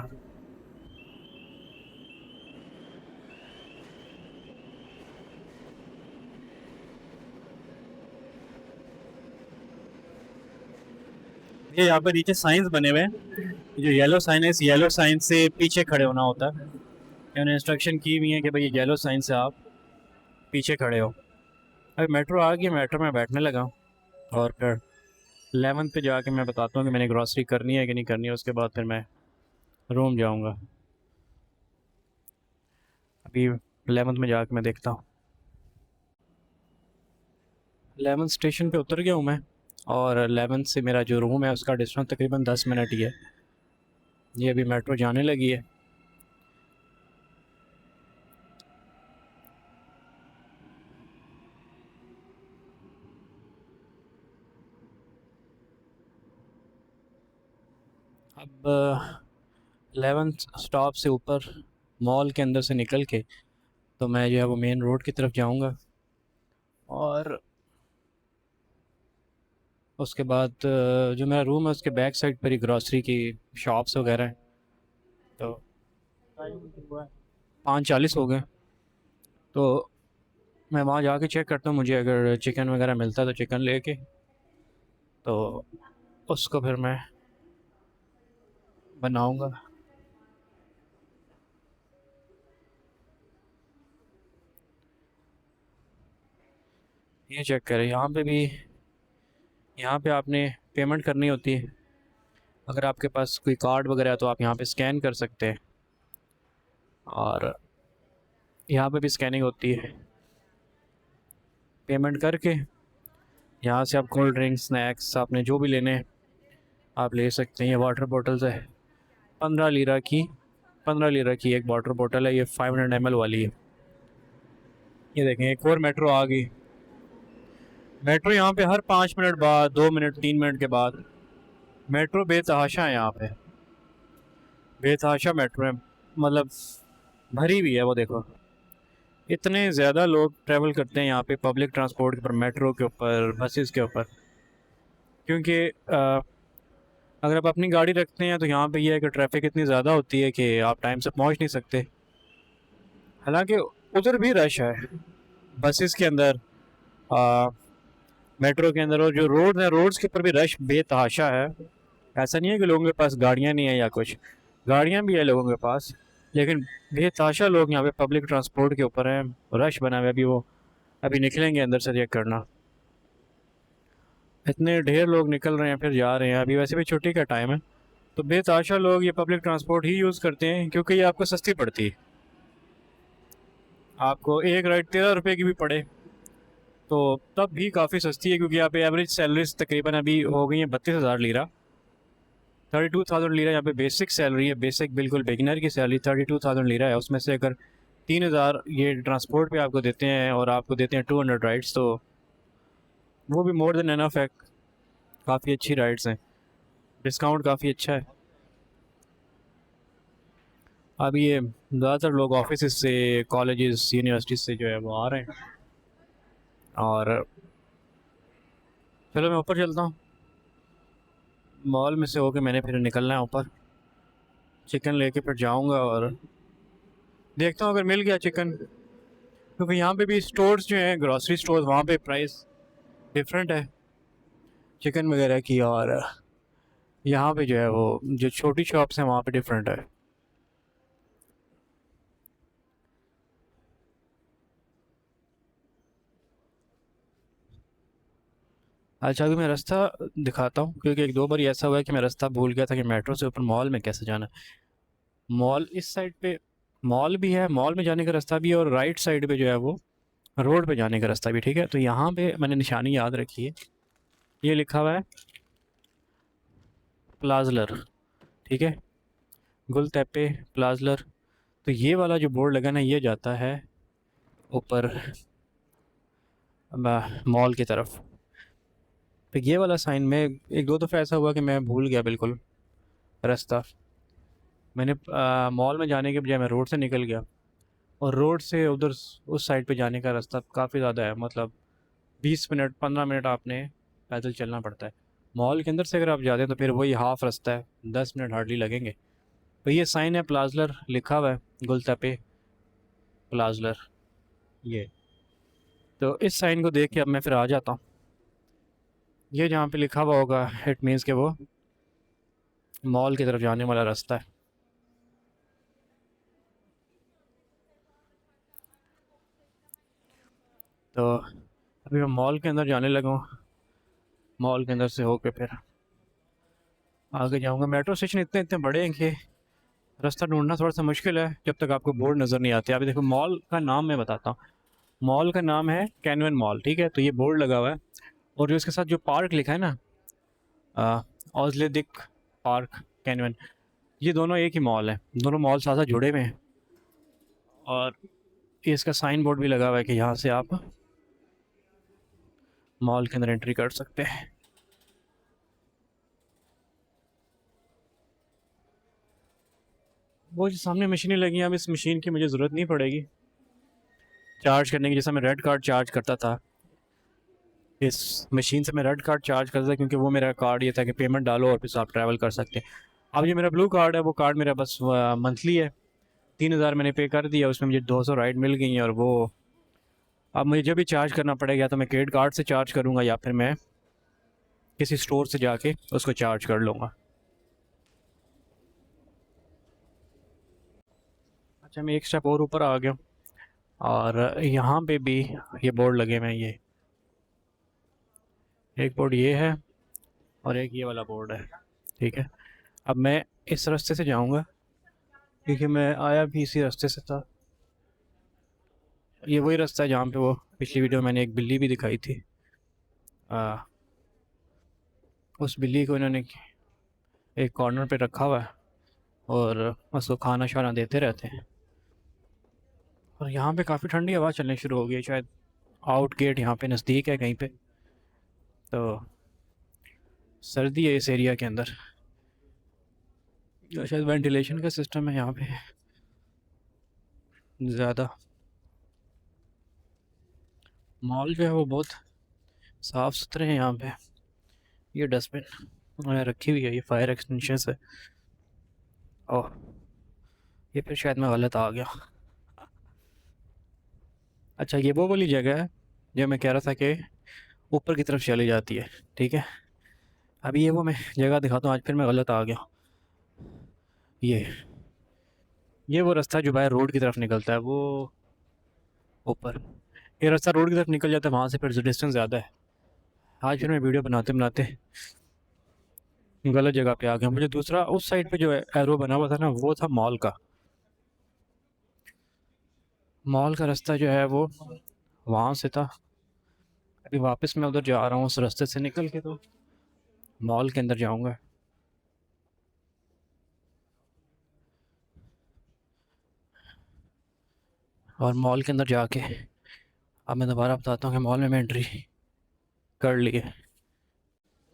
Speaker 1: ये यहाँ पे नीचे साइंस बने हुए हैं, जो येलो साइन है, इस येलो साइन से पीछे खड़े होना होता है। मैंने इंस्ट्रक्शन की हुई है कि भाई ये येलो साइन से आप पीछे खड़े हो। अभी मेट्रो आ गई, मेट्रो में बैठने लगा हूँ और फिर 11 पे जाके मैं बताता हूँ कि मैंने ग्रॉसरी करनी है कि नहीं करनी है। उसके बाद फिर मैं रूम जाऊँगा। अभी 11 में जाके मैं देखता हूँ। 11 स्टेशन पे उतर गया हूँ मैं, और 11 से मेरा जो रूम है उसका डिस्टेंस तकरीबन 10 मिनट ही है। ये अभी मेट्रो जाने लगी है। अब 11 स्टॉप से ऊपर मॉल के अंदर से निकल के तो मैं जो है वो मेन रोड की तरफ जाऊंगा। और उसके बाद जो मेरा रूम है उसके बैक साइड पर ही ग्रॉसरी की शॉप्स वगैरह हैं। तो 5:40 हो गए, तो मैं वहाँ जाके चेक करता हूँ, मुझे अगर चिकन वगैरह मिलता है तो चिकन लेके तो उसको फिर मैं बनाऊंगा। ये चेक करें, यहाँ पे भी, यहाँ पे आपने पेमेंट करनी होती है। अगर आपके पास कोई कार्ड वगैरह है तो आप यहाँ पे स्कैन कर सकते हैं, और यहाँ पे भी स्कैनिंग होती है। पेमेंट करके यहाँ से आप कोल्ड ड्रिंक्स, स्नैक्स, आपने जो भी लेने हैं आप ले सकते हैं। ये वाटर बॉटल्स है 15 लीरा की, 15 लीरा की एक वाटर बॉटल है, ये 500 ml वाली है। ये देखें एक और मेट्रो आ गई। मेट्रो यहाँ पे हर 5 मिनट बाद, 2 मिनट, 3 मिनट के बाद मेट्रो बेतहाशा है यहाँ पे, बेतहाशा मेट्रो है, मतलब भरी हुई है। वो देखो इतने ज़्यादा लोग ट्रैवल करते हैं यहाँ पे पब्लिक ट्रांसपोर्ट के ऊपर, मेट्रो के ऊपर, बसेस के ऊपर। क्योंकि अगर आप अपनी गाड़ी रखते हैं तो यहाँ पे ये है कि ट्रैफिक इतनी ज़्यादा होती है कि आप टाइम से पहुँच नहीं सकते। हालांकि उधर भी रश है, बसेस के अंदर, मेट्रो के अंदर, और जो रोड है रोड्स के ऊपर भी रश बेतहाशा है। ऐसा नहीं है कि लोगों के पास गाड़ियाँ नहीं है या कुछ, गाड़ियाँ भी है लोगों के पास, लेकिन बेतहाशा लोग यहाँ पे पब्लिक ट्रांसपोर्ट के ऊपर हैं। रश बना हुआ है, अभी वो अभी निकलेंगे अंदर से चेक करना। इतने ढेर लोग निकल रहे हैं फिर जा रहे हैं। अभी वैसे भी छुट्टी का टाइम है, तो बेतहाशा लोग ये पब्लिक ट्रांसपोर्ट ही यूज़ करते हैं, क्योंकि ये आपको सस्ती पड़ती है। आपको एक राइड 13 रुपये की भी पड़े तो तब भी काफ़ी सस्ती है, क्योंकि यहाँ पे एवरेज सैलरीज तकरीबन अभी हो गई हैं 32,000 लीरा। 32,000 लीरा यहाँ पे बेसिक सैलरी है, बेसिक बिल्कुल बिगिनर की सैलरी 32,000 लीरा है। उसमें से अगर 3,000 ये ट्रांसपोर्ट पे आपको देते हैं और आपको देते हैं 200 राइड्स, तो वो भी मोर देन एनफ है। काफ़ी अच्छी राइड्स हैं, डिस्काउंट काफ़ी अच्छा है। अब ये ज़्यादातर लोग ऑफिस से, कॉलेजेस, यूनिवर्सिटी से जो है वो आ रहे हैं। और चलो मैं ऊपर चलता हूँ, मॉल में से होके मैंने फिर निकलना है ऊपर, चिकन लेके फिर जाऊँगा और देखता हूँ अगर मिल गया चिकन। क्योंकि यहाँ पे भी स्टोर्स जो हैं, ग्रॉसरी स्टोर्स, वहाँ पे प्राइस डिफरेंट है चिकन वगैरह की, और यहाँ पे जो है वो जो छोटी शॉप्स हैं वहाँ पे डिफरेंट है। अच्छा अभी मैं रास्ता दिखाता हूँ, क्योंकि एक दो बार ऐसा हुआ है कि मैं रास्ता भूल गया था कि मेट्रो से ऊपर मॉल में कैसे जाना है। मॉल इस साइड पे मॉल भी है, मॉल में जाने का रास्ता भी है, और राइट साइड पे जो है वो रोड पे जाने का रास्ता भी, ठीक है। तो यहाँ पे मैंने निशानी याद रखी है, ये लिखा हुआ है प्लाजलर, ठीक है, गुलतेपे प्लाजलर। तो ये वाला जो बोर्ड लगा ना, ये जाता है ऊपर मॉल की तरफ। तो ये वाला साइन में एक दो दफ़ा ऐसा हुआ कि मैं भूल गया बिल्कुल रास्ता। मैंने मॉल में जाने के बजाय मैं रोड से निकल गया, और रोड से उधर उस साइड पे जाने का रास्ता काफ़ी ज़्यादा है, मतलब 20 मिनट 15 मिनट आपने पैदल चलना पड़ता है। मॉल के अंदर से अगर आप जाते हैं तो फिर वही हाफ रास्ता है, 10 मिनट हार्डली लगेंगे। तो ये साइन है प्लाजलर लिखा हुआ है, गुलतपे प्लाजलर, ये। तो इस साइन को देख के अब मैं फिर आ जाता हूँ। ये जहाँ पे लिखा हुआ होगा इट मीन्स कि वो मॉल की तरफ जाने वाला रास्ता है। तो अभी मैं मॉल के अंदर जाने लगा हूँ, मॉल के अंदर से होके फिर आगे जाऊँगा। मेट्रो स्टेशन इतने इतने बड़े हैं कि रास्ता ढूंढना थोड़ा सा मुश्किल है जब तक आपको बोर्ड नज़र नहीं आते। अभी देखो मॉल का नाम मैं बताता हूँ, मॉल का नाम है कैनवन मॉल, ठीक है। तो ये बोर्ड लगा हुआ है, और जो इसके साथ जो पार्क लिखा है ना, ऑजलेदिक पार्क कैनवन, ये दोनों एक ही मॉल है, दोनों मॉल साथ साथ जुड़े हुए हैं। और ये इसका साइन बोर्ड भी लगा हुआ है कि यहाँ से आप मॉल के अंदर एंट्री कर सकते हैं। वो जो सामने मशीनें लगी हैं, अब इस मशीन की मुझे ज़रूरत नहीं पड़ेगी चार्ज करने की, जैसा मैं रेड कार्ड चार्ज करता था। इस मशीन से मैं रेड कार्ड चार्ज करता था क्योंकि वो मेरा कार्ड ये था कि पेमेंट डालो और फिर आप ट्रैवल कर सकते हैं। अब जो मेरा ब्लू कार्ड है, वो कार्ड मेरा बस मंथली है, 3,000 मैंने पे कर दिया, उसमें मुझे 200 राइड मिल गई हैं। और वो अब मुझे जब भी चार्ज करना पड़ेगा, या तो मैं क्रेडिट कार्ड से चार्ज करूँगा या फिर मैं किसी स्टोर से जाके उसको चार्ज कर लूँगा। अच्छा, मैं एक स्टेप और ऊपर आ गया, और यहाँ पे भी ये बोर्ड लगे हुए हैं। ये एक बोर्ड ये है, और एक ये वाला बोर्ड है, ठीक है। अब मैं इस रास्ते से जाऊँगा क्योंकि मैं आया भी इसी रास्ते से था। ये वही रास्ता है जहाँ पे वो पिछली वीडियो में मैंने एक बिल्ली भी दिखाई थी। उस बिल्ली को इन्होंने एक कॉर्नर पे रखा हुआ है और उसको खाना शाना देते रहते हैं। और यहाँ पे काफ़ी ठंडी हवा चलनी शुरू हो गई है, शायद आउट गेट यहाँ पे नज़दीक है कहीं पे, तो सर्दी है इस एरिया के अंदर, या शायद वेंटिलेशन का सिस्टम है यहाँ पे ज़्यादा। मॉल जो है वो बहुत साफ़ सुथरे हैं यहाँ पे। ये डस्टबिन रखी हुई है, ये फायर एक्सटेंशन है। ओह, ये फिर शायद मैं गलत आ गया। अच्छा, ये वो वाली जगह है जो मैं कह रहा था कि ऊपर की तरफ चली जाती है, ठीक है। अभी ये वो मैं जगह दिखाता हूँ, आज फिर मैं गलत आ गया। ये वो रास्ता जो बाहर रोड की तरफ निकलता है, वो ऊपर ये रास्ता रोड की तरफ निकल जाता है, वहाँ से फिर डिस्टेंस ज़्यादा है। आज फिर मैं वीडियो बनाते बनाते गलत जगह पे आ गया। मुझे दूसरा उस साइड पे जो एरो बना हुआ था ना, वो था मॉल का। मॉल का रास्ता जो है वो वहाँ से था। अभी वापस मैं उधर जा रहा हूँ उस रास्ते से निकल के, तो मॉल के अंदर जाऊँगा। और मॉल के अंदर जाके अब मैं दोबारा बताता हूँ कि मॉल में मैं एंट्री कर ली है।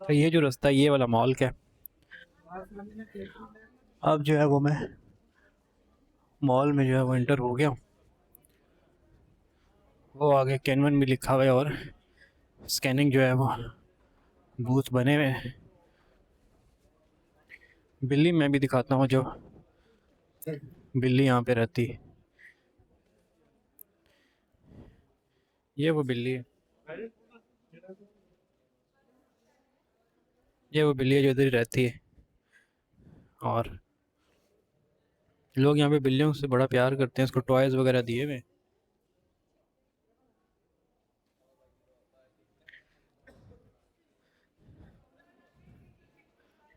Speaker 1: तो ये जो रास्ता है, ये वाला मॉल का है। अब जो है वो मैं मॉल में जो है वो एंटर हो गया हूँ। वो आगे कैनवन भी लिखा हुआ है, और स्कैनिंग जो है वो बूथ बने हुए हैं। बिल्ली मैं भी दिखाता हूँ, जो बिल्ली यहाँ पे रहती है, ये वो बिल्ली है। ये वो बिल्ली है जो इधर ही रहती है, और लोग यहाँ पे बिल्लियों से बड़ा प्यार करते हैं, उसको टॉयज़ वगैरह दिए हुए हैं।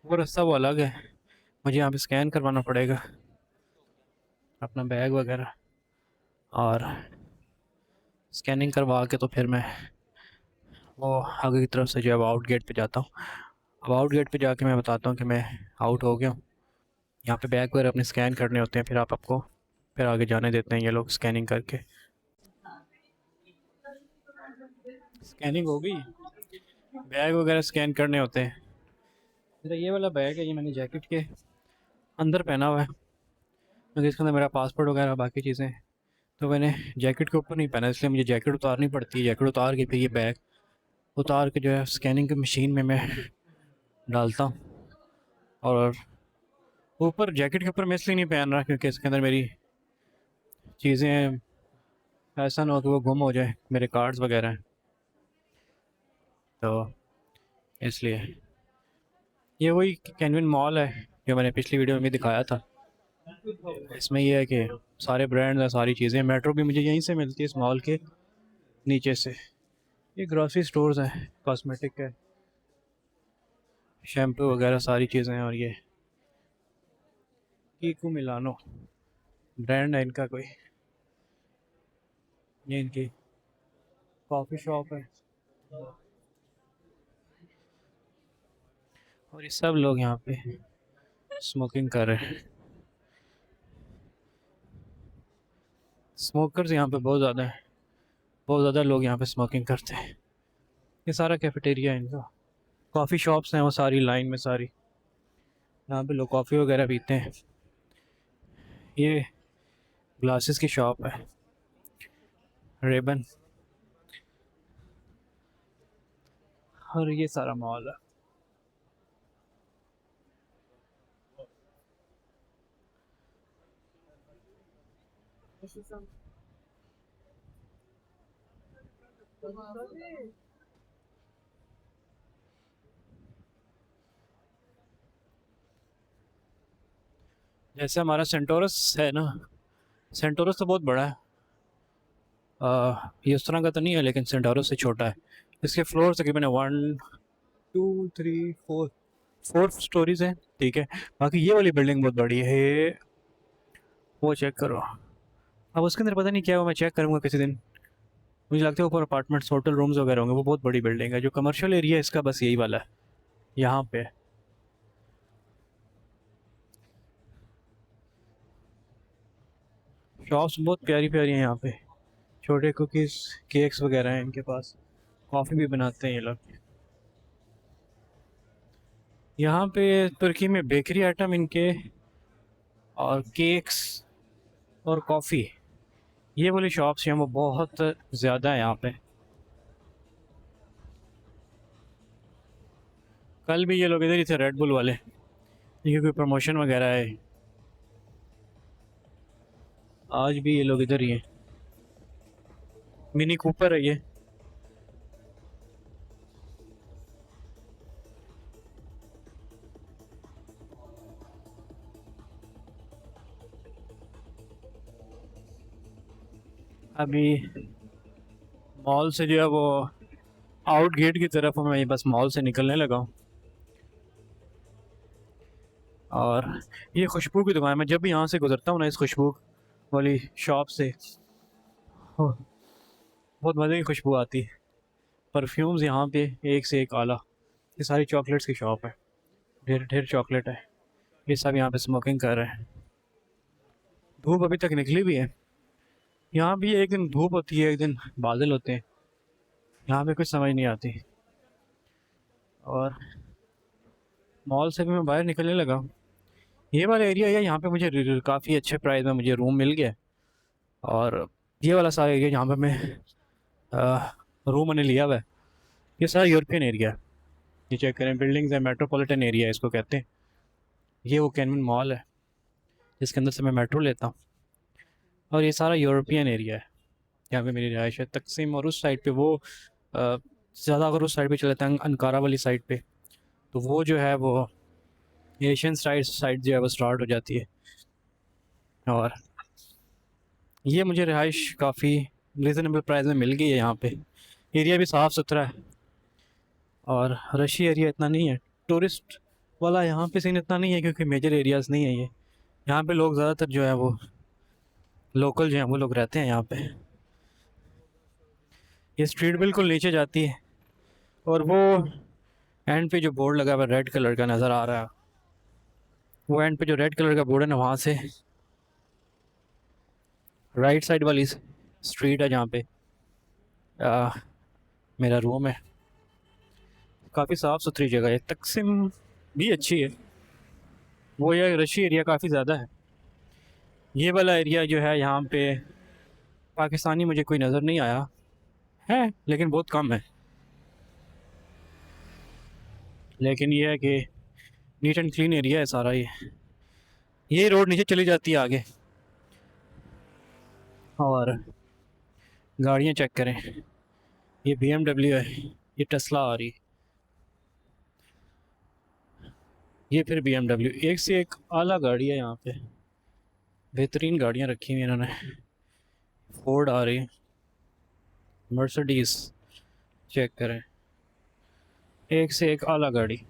Speaker 1: वो रास्ता वो अलग है, मुझे यहाँ पे स्कैन करवाना पड़ेगा अपना बैग वगैरह, और स्कैनिंग करवा के तो फिर मैं वो आगे की तरफ से जो है आउट गेट पे जाता हूँ। अब आउट गेट पे जाके मैं बताता हूँ कि मैं आउट हो गया हूँ। यहाँ पे बैग वगैरह अपने स्कैन करने होते हैं, फिर आप आपको फिर आगे जाने देते हैं ये लोग स्कैनिंग करके। स्कैनिंग हो गई, बैग वगैरह स्कैन करने होते हैं। मेरा ये वाला बैग है, ये मैंने जैकेट के अंदर पहना हुआ है क्योंकि इसके अंदर मेरा पासपोर्ट वगैरह बाकी चीज़ें, तो मैंने जैकेट के ऊपर नहीं पहना, इसलिए मुझे जैकेट उतारनी पड़ती है। जैकेट उतार के फिर ये बैग उतार के जो है स्कैनिंग की मशीन में मैं डालता हूँ। और ऊपर जैकेट के ऊपर मैं इसलिए नहीं पहन रहा क्योंकि इसके अंदर मेरी चीज़ें ऐसा ना हो कि वो गुम हो जाए, मेरे कार्ड्स वगैरह हैं, तो इसलिए। ये वही कैनविन मॉल है जो मैंने पिछली वीडियो में भी दिखाया था। इसमें ये है कि सारे ब्रांड्स हैं, सारी चीज़ें। मेट्रो भी मुझे यहीं से मिलती है, इस मॉल के नीचे से। ये ग्रॉसरी स्टोर्स हैं, कॉस्मेटिक के, शैम्पू वगैरह सारी चीज़ें हैं। और ये कीकू मिलानो ब्रांड है इनका कोई, ये इनकी कॉफ़ी शॉप है। और ये सब लोग यहाँ पे स्मोकिंग कर रहे हैं। स्मोकर्स यहाँ पे बहुत ज़्यादा है, बहुत ज़्यादा लोग यहाँ पे स्मोकिंग करते हैं। ये सारा कैफेटेरिया है इनका, कॉफ़ी शॉप्स हैं वो सारी लाइन में सारी, यहाँ पे लोग कॉफ़ी वगैरह पीते हैं। ये ग्लासेस की शॉप है, रेबन, और ये सारा मॉल है। जैसे हमारा सेंटोरस है ना, सेंटोरस तो बहुत बड़ा है। ये उस तरह का तो नहीं है लेकिन सेंटोरस से छोटा है। इसके फ्लोर तकरीबन 1 2 3 4 4 स्टोरीज हैं, ठीक है। बाकी ये वाली बिल्डिंग बहुत बड़ी है, वो चेक करो। अब उसके अंदर पता नहीं क्या हुआ, मैं चेक करूँगा किसी दिन। मुझे लगता है ऊपर अपार्टमेंट्स, होटल रूम्स वगैरह होंगे। वो बहुत बड़ी बिल्डिंग है। जो कमर्शियल एरिया है इसका बस यही वाला है यहाँ पे। शॉप्स बहुत प्यारी प्यारी हैं यहाँ पे, छोटे कुकीज़ केक्स वगैरह हैं इनके पास, कॉफ़ी भी बनाते हैं ये लोग। यहाँ पे तुर्की में बेकरी आइटम इनके, और केक्स और कॉफ़ी, ये वाली शॉप्स हैं वो बहुत ज़्यादा है यहाँ पे। कल भी ये लोग इधर ही थे, रेड बुल वाले, ये कोई प्रमोशन वगैरह है। आज भी ये लोग इधर ही हैं। मिनी कूपर है ये। अभी मॉल से जो है वो आउट गेट की तरफ मैं बस मॉल से निकलने लगा हूँ। और ये खुशबू की दुकान, मैं जब भी यहाँ से गुजरता हूँ ना इस खुशबू वाली शॉप से, बहुत मज़े की खुशबू आती है। परफ्यूम्स यहाँ पे एक से एक आला। ये सारी चॉकलेट्स की शॉप है, ढेर ढेर चॉकलेट है। ये सब यहाँ पे स्मोकिंग कर रहे हैं। धूप अभी तक निकली भी है। यहाँ भी एक दिन धूप होती है, एक दिन बादल होते हैं, यहाँ पे कुछ समझ नहीं आती। और मॉल से भी मैं बाहर निकलने लगा। ये वाला एरिया है, यहाँ पे मुझे काफ़ी अच्छे प्राइस में मुझे रूम मिल गया। और ये वाला सारा एरिया जहाँ पे मैं रूम मैंने लिया हुआ है, ये सारा यूरोपियन एरिया है। ये चेक करें, बिल्डिंग्स है, मेट्रोपॉलिटन एरिया इसको कहते हैं। ये वो कैनविन मॉल है जिसके अंदर से मैं मेट्रो लेता हूँ। और ये सारा यूरोपियन एरिया है, यहाँ पे मेरी रिहाइश है। तकसीम और उस साइड पे वो ज़्यादा अगर उस साइड पे चले जाते हैं अंकारा वाली साइड पे, तो वो जो है वो एशियन साइड जो है वो स्टार्ट हो जाती है। और ये मुझे रिहाइश काफ़ी रिजनेबल प्राइस में मिल गई है यहाँ पे। एरिया भी साफ़ सुथरा है और रशी एरिया इतना नहीं है। टूरिस्ट वाला यहाँ पे सीन इतना नहीं है क्योंकि मेजर एरियाज़ नहीं है ये। यहाँ पे लोग ज़्यादातर जो है वो लोकल जो हैं वो लोग रहते हैं यहाँ पे। ये स्ट्रीट बिल्कुल नीचे जाती है और वो एंड पे जो बोर्ड लगा हुआ रेड कलर का नज़र आ रहा है, वो एंड पे जो रेड कलर का बोर्ड है ना, वहाँ से राइट साइड वाली स्ट्रीट है जहाँ पे आ, मेरा रूम है। काफ़ी साफ़ सुथरी जगह है, तकसीम भी अच्छी है, वो ये रशी एरिया काफ़ी ज़्यादा है। ये वाला एरिया जो है यहाँ पे पाकिस्तानी मुझे कोई नज़र नहीं आया है, लेकिन बहुत कम है। लेकिन ये है कि नीट एंड क्लीन एरिया है सारा। ये रोड नीचे चली जाती है आगे, और गाड़ियाँ चेक करें, ये BMW है, ये टेस्ला आ रही, ये फिर BMW, एक से एक आला गाड़ी है यहाँ पे, बेहतरीन गाड़ियाँ रखी हुई इन्होंने। फोर्ड आ रही, मर्सिडीज चेक करें, एक से एक आला गाड़ी,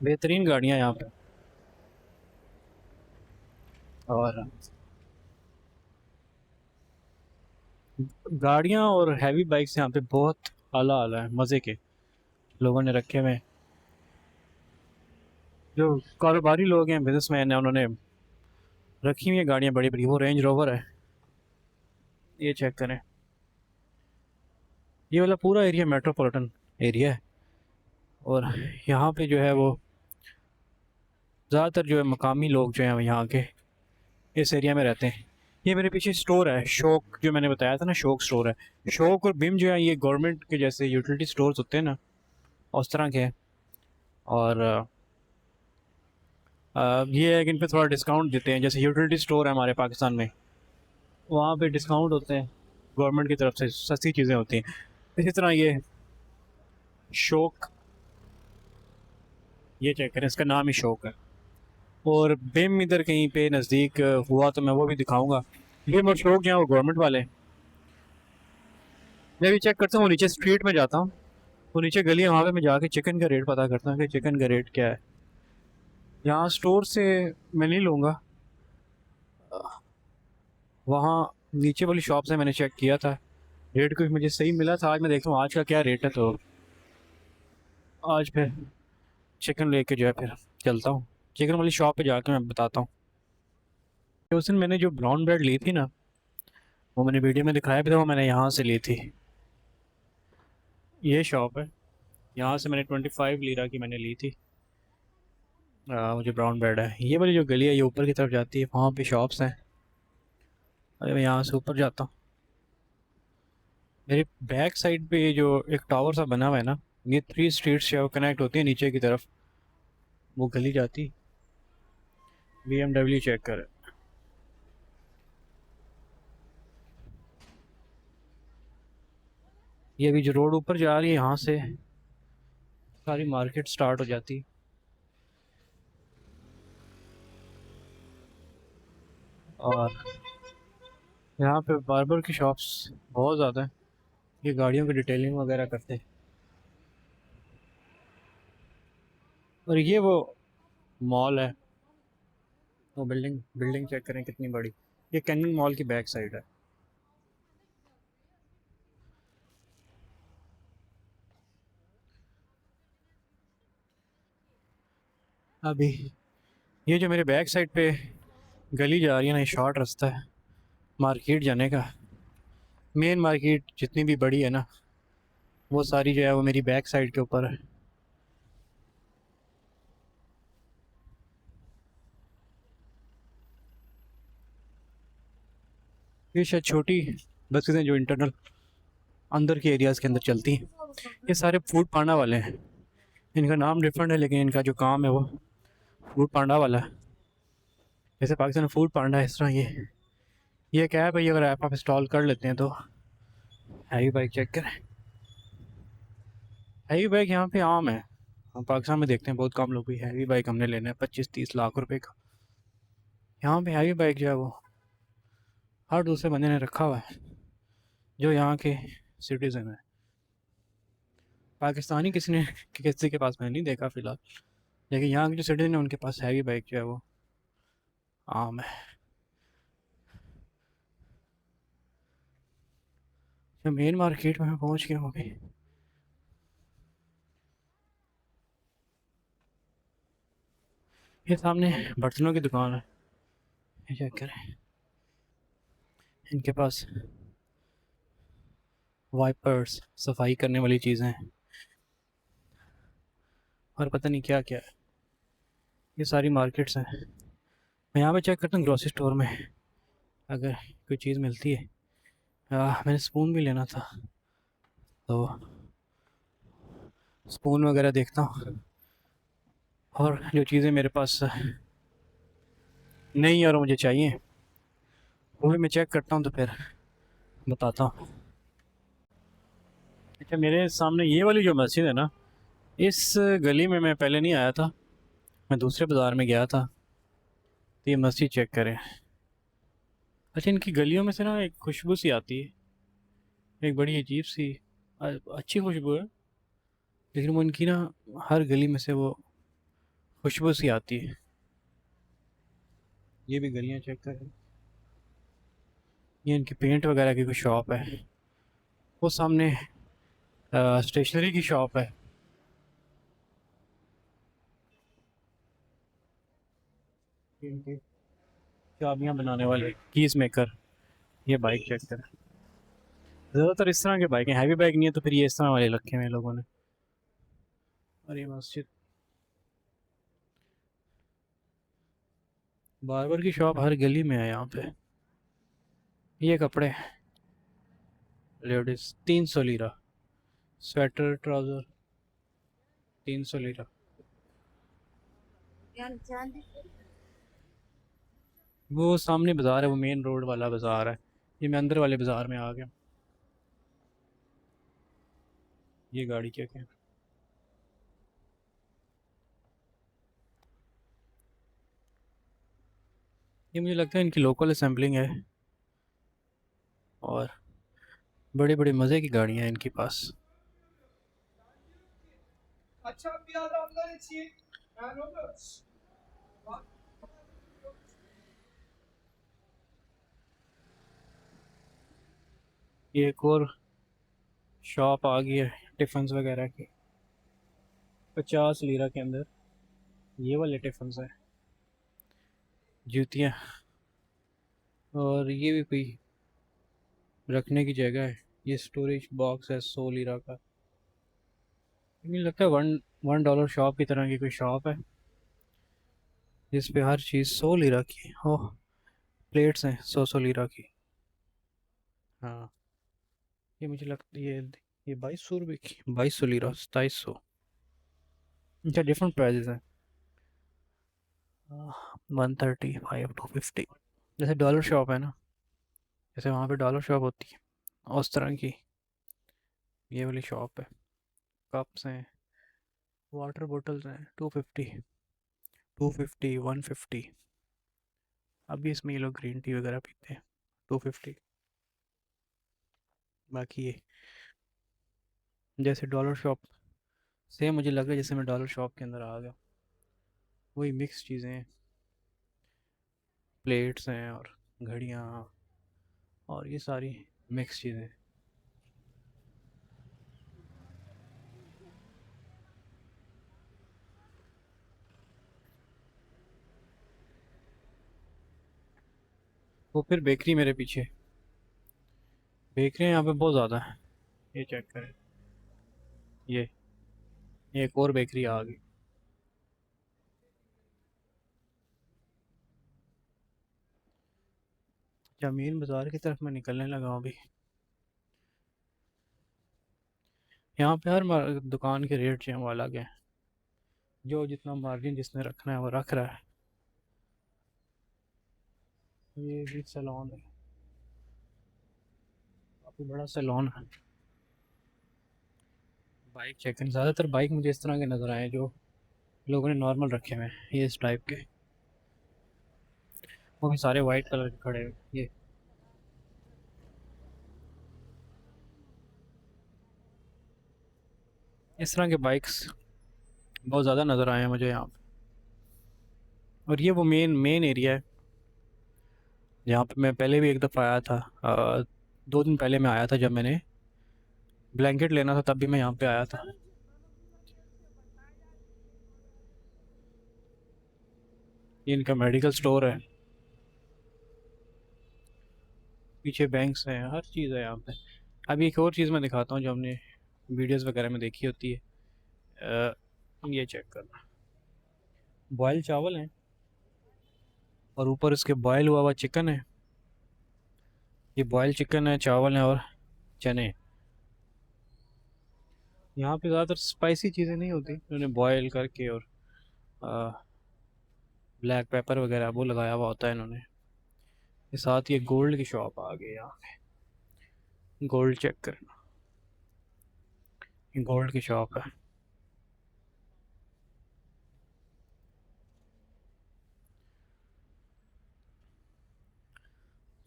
Speaker 1: बेहतरीन गाड़ियाँ यहाँ पे। और गाड़ियाँ और हैवी बाइक्स यहाँ पे बहुत आला आला है, मज़े के लोगों ने रखे हुए हैं। जो कारोबारी लोग हैं, बिजनेसमैन हैं, उन्होंने रखी हुई है गाड़ियाँ बड़ी बड़ी। वो रेंज रोवर है, ये चेक करें। ये वाला पूरा एरिया मेट्रोपॉलिटन एरिया है, और यहाँ पे जो है वो ज़्यादातर जो है मकामी लोग जो हैं यहाँ के इस एरिया में रहते हैं। ये मेरे पीछे स्टोर है शौक, जो मैंने बताया था ना, शौक स्टोर है। शौक और बिम जो है ये गवर्नमेंट के जैसे यूटिलिटी स्टोर्स होते हैं ना, उस तरह के हैं। और ये है कि इन पे थोड़ा डिस्काउंट देते हैं। जैसे यूटिलिटी स्टोर है हमारे पाकिस्तान में, वहाँ पे डिस्काउंट होते हैं गवर्नमेंट की तरफ से, सस्ती चीज़ें होती हैं। इसी तरह ये शौक, ये चेक करें, इसका नाम ही शौक है। और बिम इधर कहीं पे नज़दीक हुआ तो मैं वो भी दिखाऊंगा। बिम और शौक जो है वो गवर्नमेंट वाले हैं। मैं भी चेक करता हूँ, नीचे स्ट्रीट में जाता हूँ, वो नीचे गली है, वहाँ पे मैं जाके चिकन का रेट पता करता हूँ कि चिकन का रेट क्या है। यहाँ स्टोर से मैं नहीं लूँगा, वहाँ नीचे वाली शॉप से मैंने चेक किया था, रेट कुछ मुझे सही मिला था। आज मैं देखता हूँ आज का क्या रेट है, तो आज फिर चिकन लेके जो है फिर चलता हूँ चिकन वाली शॉप पे जाकर, मैं बताता हूँ। उस दिन मैंने जो ब्राउन ब्रेड ली थी ना, वो मैंने वीडियो में दिखाया भी था, वो मैंने यहाँ से ली थी। ये शॉप है, यहाँ से मैंने 25 लीरा की मैंने ली थी। मुझे ब्राउन ब्रेड है। ये वाली जो गली है ये ऊपर की तरफ जाती है, वहाँ पे शॉप्स हैं। अरे मैं यहाँ से ऊपर जाता हूँ, मेरे बैक साइड पे ये जो एक टावर सा बना हुआ है ना, ये 3 स्ट्रीट्स जो कनेक्ट होती है नीचे की तरफ, वो गली जाती। BMW चेक कर, ये अभी जो रोड ऊपर जा रही है यहाँ से सारी मार्केट स्टार्ट हो जाती। और यहाँ पे बार्बर की शॉप्स बहुत ज़्यादा हैं, ये गाड़ियों की डिटेलिंग वगैरह करते हैं। और ये वो मॉल है, वो बिल्डिंग बिल्डिंग चेक करें कितनी बड़ी, ये कैनन मॉल की बैक साइड है। अभी ये जो मेरे बैक साइड पे गली जा रही है ना, ये शॉर्ट रास्ता है मार्केट जाने का। मेन मार्केट जितनी भी बड़ी है ना, वो सारी जो है वो मेरी बैक साइड के ऊपर है। ये शायद छोटी बसें हैं जो इंटरनल अंदर के एरियाज़ के अंदर चलती हैं। ये सारे फूड पांडा वाले हैं, इनका नाम डिफरेंट है लेकिन इनका जो काम है वो फूड पांडा वाला है। जैसे पाकिस्तान में फूड पांडा है, इस तरह ये क्या है भाई, अगर आप इंस्टॉल कर लेते हैं तो। हैवी बाइक चेक करें, हैवी बाइक यहाँ पे आम है। हम पाकिस्तान में देखते हैं बहुत कम लोग भी हैवी बाइक हमने लेना है 25-30 लाख रुपए का। यहाँ पे हैवी बाइक जो है वो हर दूसरे बंदे ने रखा हुआ है जो यहाँ के सिटीज़न है। पाकिस्तानी किसी के पास मैंने नहीं देखा फ़िलहाल, लेकिन यहाँ के जो सिटीज़न है उनके पास हैवी बाइक जो है वो आम है। मेन मार्केट में मैं पहुंच गया हूँ अभी। ये सामने बर्तनों की दुकान है, ये चेक करें। इनके पास वाइपर्स, सफाई करने वाली चीज़ें, और पता नहीं क्या क्या है। ये सारी मार्केट्स हैं। मैं यहाँ पे चेक करता हूँ ग्रोसरी स्टोर में अगर कोई चीज़ मिलती है। मैंने स्पून भी लेना था, तो स्पून वगैरह देखता हूँ, और जो चीज़ें मेरे पास नहीं और मुझे चाहिए वो भी मैं चेक करता हूँ, तो फिर बताता हूँ। अच्छा, मेरे सामने ये वाली जो मस्जिद है ना, इस गली में मैं पहले नहीं आया था, मैं दूसरे बाज़ार में गया था। तो ये मस्जिद चेक करें। अच्छा, इनकी गलियों में से ना एक खुशबू सी आती है, एक बड़ी अजीब सी, अच्छी खुशबू है, लेकिन वो इनकी ना हर गली में से वो खुशबू सी आती है। ये भी गलियां चेक करें। ये इनकी पेंट वगैरह की कोई शॉप है। वो सामने स्टेशनरी की शॉप है। इनकी चाबियां बनाने वाले, कीज मेकर। ये बाइक चेक करें। ज़्यादातर इस तरह के बाइक हैं, हैवी बाइक नहीं है तो फिर ये इस तरह वाले रखे हुए हैं लोगों ने। और ये मस्जिद, बार्बर की शॉप हर गली में है यहाँ पे। ये कपड़े ladies 300 lira, sweater trouser 300 lira. वो सामने बाज़ार है, वो मेन रोड वाला बाज़ार है। ये मैं अंदर वाले बाज़ार में आ गया। ये गाड़ी क्या क्या, ये मुझे लगता है इनकी लोकल असेंबलिंग है, और बड़े बड़े मज़े की गाड़ियाँ हैं इनके पास। ये एक और शॉप आ गई है टिफ़िन वगैरह की, 50 लीरा के अंदर ये वाले टिफ़िन है, जूतियाँ, और ये भी कोई रखने की जगह है। ये स्टोरेज बॉक्स है 100 लीरा का। मुझे लगता है वन वन डॉलर शॉप की तरह की कोई शॉप है, जिस पे हर चीज़ 100 लीरा की। ओह, प्लेट्स हैं 100 लीरा की। हाँ, ये मुझे लगता है ये 2200 रुपये की, 2200 लीरा, 2700। अच्छा, डिफरेंट प्राइजेस हैं। 135, 250, जैसे डॉलर शॉप है ना, जैसे वहाँ पे डॉलर शॉप होती है उस तरह की ये वाली शॉप है। कप्स हैं, वाटर बोतल्स हैं, 250, 150। अभी इसमें ये लोग ग्रीन टी वगैरह पीते हैं, 250। बाकी ये जैसे डॉलर शॉप, सेम मुझे लग रहा है जैसे मैं डॉलर शॉप के अंदर आ गया। वही मिक्स चीज़ें हैं, प्लेट्स हैं और घड़ियाँ, और ये सारी मिक्स चीज़ें। वो फिर बेकरी मेरे पीछे, बेकरी यहाँ पे बहुत ज़्यादा है। ये चेक करें, ये ये एक और बेकरी आ गई। जमीन बाज़ार की तरफ मैं निकलने लगा हूँ अभी। यहाँ पे हर दुकान के रेट जो हैं वो अलग हैं, जो जितना मार्जिन जिसने रखना है वो रख रहा है। ये भी सैलून है, काफ़ी बड़ा सैलून है। बाइक चेक करें, ज़्यादातर बाइक मुझे इस तरह के नज़र आए जो लोगों ने नॉर्मल रखे हुए हैं, ये इस टाइप के। वो भी सारे वाइट कलर के खड़े हुए ये। इस तरह के बाइक्स बहुत ज़्यादा नज़र आए हैं मुझे यहाँ पे। और ये वो मेन मेन एरिया है जहाँ पे मैं पहले भी एक दफ़ा आया था, 2 दिन पहले मैं आया था, जब मैंने ब्लैंकेट लेना था तब भी मैं यहाँ पे आया था। ये इनका मेडिकल स्टोर है, पीछे बैंक्स हैं, हर चीज़ है यहाँ पे। अभी एक और चीज़ मैं दिखाता हूँ जो हमने वीडियोस वगैरह में देखी होती है। ये चेक करना, बॉयल चावल हैं और ऊपर इसके बॉयल हुआ हुआ चिकन है। ये बॉयल चिकन है, चावल है और चने। यहाँ पे ज़्यादातर स्पाइसी चीज़ें नहीं होती, उन्होंने बॉयल करके और ब्लैक पेपर वगैरह वो लगाया हुआ होता है इन्होंने। ये साथ ही एक गोल्ड की शॉप आ गई यहाँ पे, गोल्ड चेक करना, ये गोल्ड की शॉप है।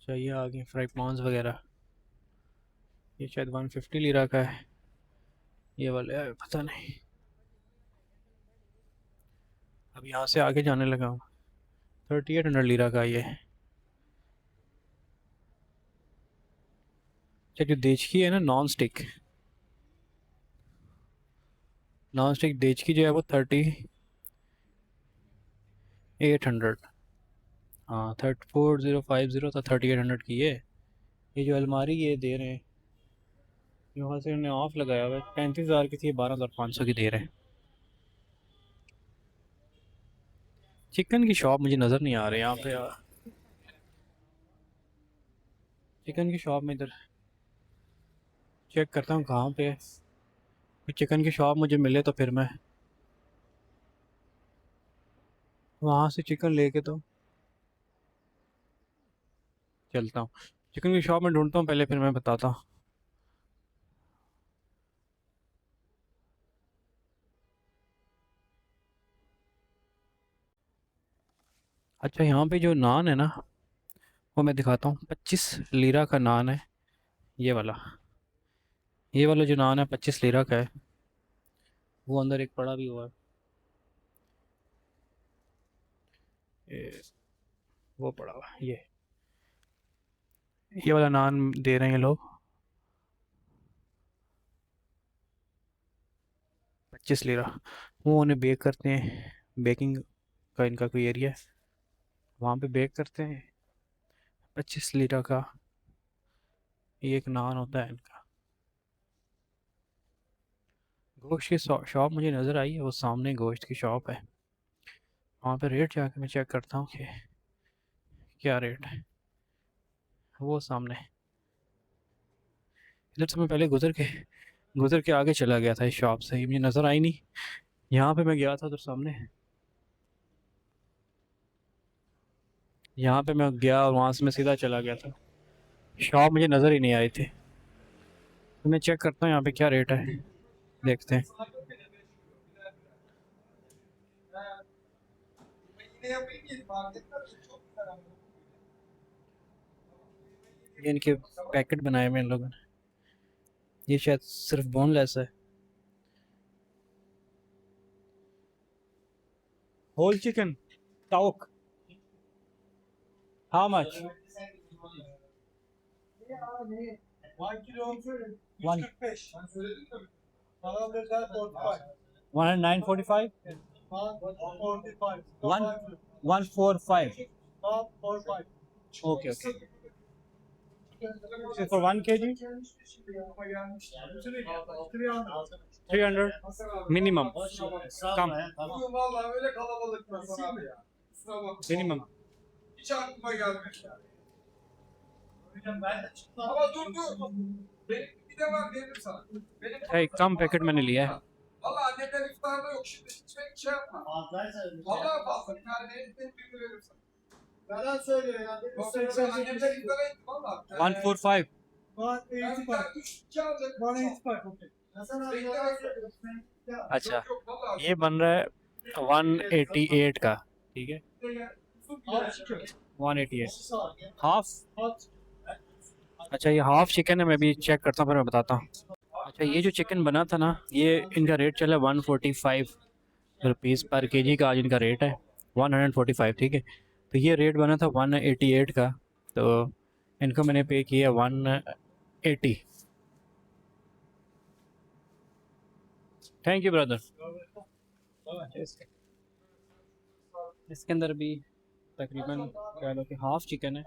Speaker 1: चाहिए आगे फ्राई पान्स वगैरह, ये शायद 150 लीरा का है, ये वाले पता नहीं। अब यहाँ से आगे जाने लगा हूँ, 3800 लीरा का ये। अच्छा, जो देचकी है ना, नॉन स्टिक देचकी जो है वो 3800। हाँ, 4050 था, 3800 की है। ये जो अलमारी ये दे रहे हैं, यहाँ से उन्होंने ऑफ लगाया हुआ है, 35,000 की थी, 12,500 की दे रहे हैं। चिकन की शॉप मुझे नज़र नहीं आ रही यहाँ पे यार, चिकन की शॉप में इधर चेक करता हूँ कहाँ पे है। चिकन की शॉप मुझे मिले तो फिर मैं वहाँ से चिकन लेके तो चलता हूँ। चिकन की शॉप में ढूंढता हूँ पहले, फिर मैं बताता हूँ। अच्छा, यहाँ पे जो नान है ना, वो मैं दिखाता हूँ, 25 लीरा का नान है। ये वाला, ये वाला जो नान है 25 लीरा का है। वो अंदर एक पड़ा भी हुआ है, ये वो पड़ा हुआ है, ये वाला नान दे रहे हैं ये लोग 25 लीरा। वो उन्हें बेक करते हैं, बेकिंग का इनका कोई एरिया है, वहाँ पे बेक करते हैं। 25 लीरा का ये एक नान होता है इनका। गोश्त की शॉप मुझे नज़र आई है, वो सामने गोश्त की शॉप है, वहाँ पे रेट जाके मैं चेक करता हूँ कि क्या रेट है। वो सामने, इधर से मैं पहले गुजर के आगे चला गया था इस शॉप से, ये मुझे नज़र आई नहीं। यहाँ पे मैं गया था उधर सामने, यहाँ पे मैं गया और वहाँ से मैं सीधा चला गया था, शॉप मुझे नज़र ही नहीं आई थी। तो मैं चेक करता हूँ यहाँ पे क्या रेट है, देखते हैं। ये इनके पैकेट बनाए हुए इन लोगों ने, ये शायद सिर्फ बोनलेस है। Whole chicken tawook, how much? 945, 145। Okay okay, for 1 kg 300 minimum, कम minimum. Hiç aklıma gelmedi. Ama dur. Benim bir de var veririm sana. Benim है, कम पैकेट मैंने लिया है। Valla annemden iftarda yok şimdi. Hiç şey yapma. Valla fazla. Bir tane benim birini veririm sana. Yalan söylüyor ya. Yoksa annemden iftara ettim valla. 145। Ben bir tane 3 alacak. Bana hiç fark yok. अच्छा, ये बन रहा है 188 का, ठीक है, 188 half. अच्छा, ये हाफ चिकन है, मैं भी चेक करता हूँ फिर मैं बताता हूँ। अच्छा, ये जो चिकन बना था ना, ये इनका रेट चला 145 रुपीज़ पर केजी का, आज इनका रेट है 145, ठीक है। तो ये रेट बना था 188 का, तो इनको मैंने पे किया 80। Thank you brother. इसके अंदर भी तकरीबन कह लो कि हाफ़ चिकन है,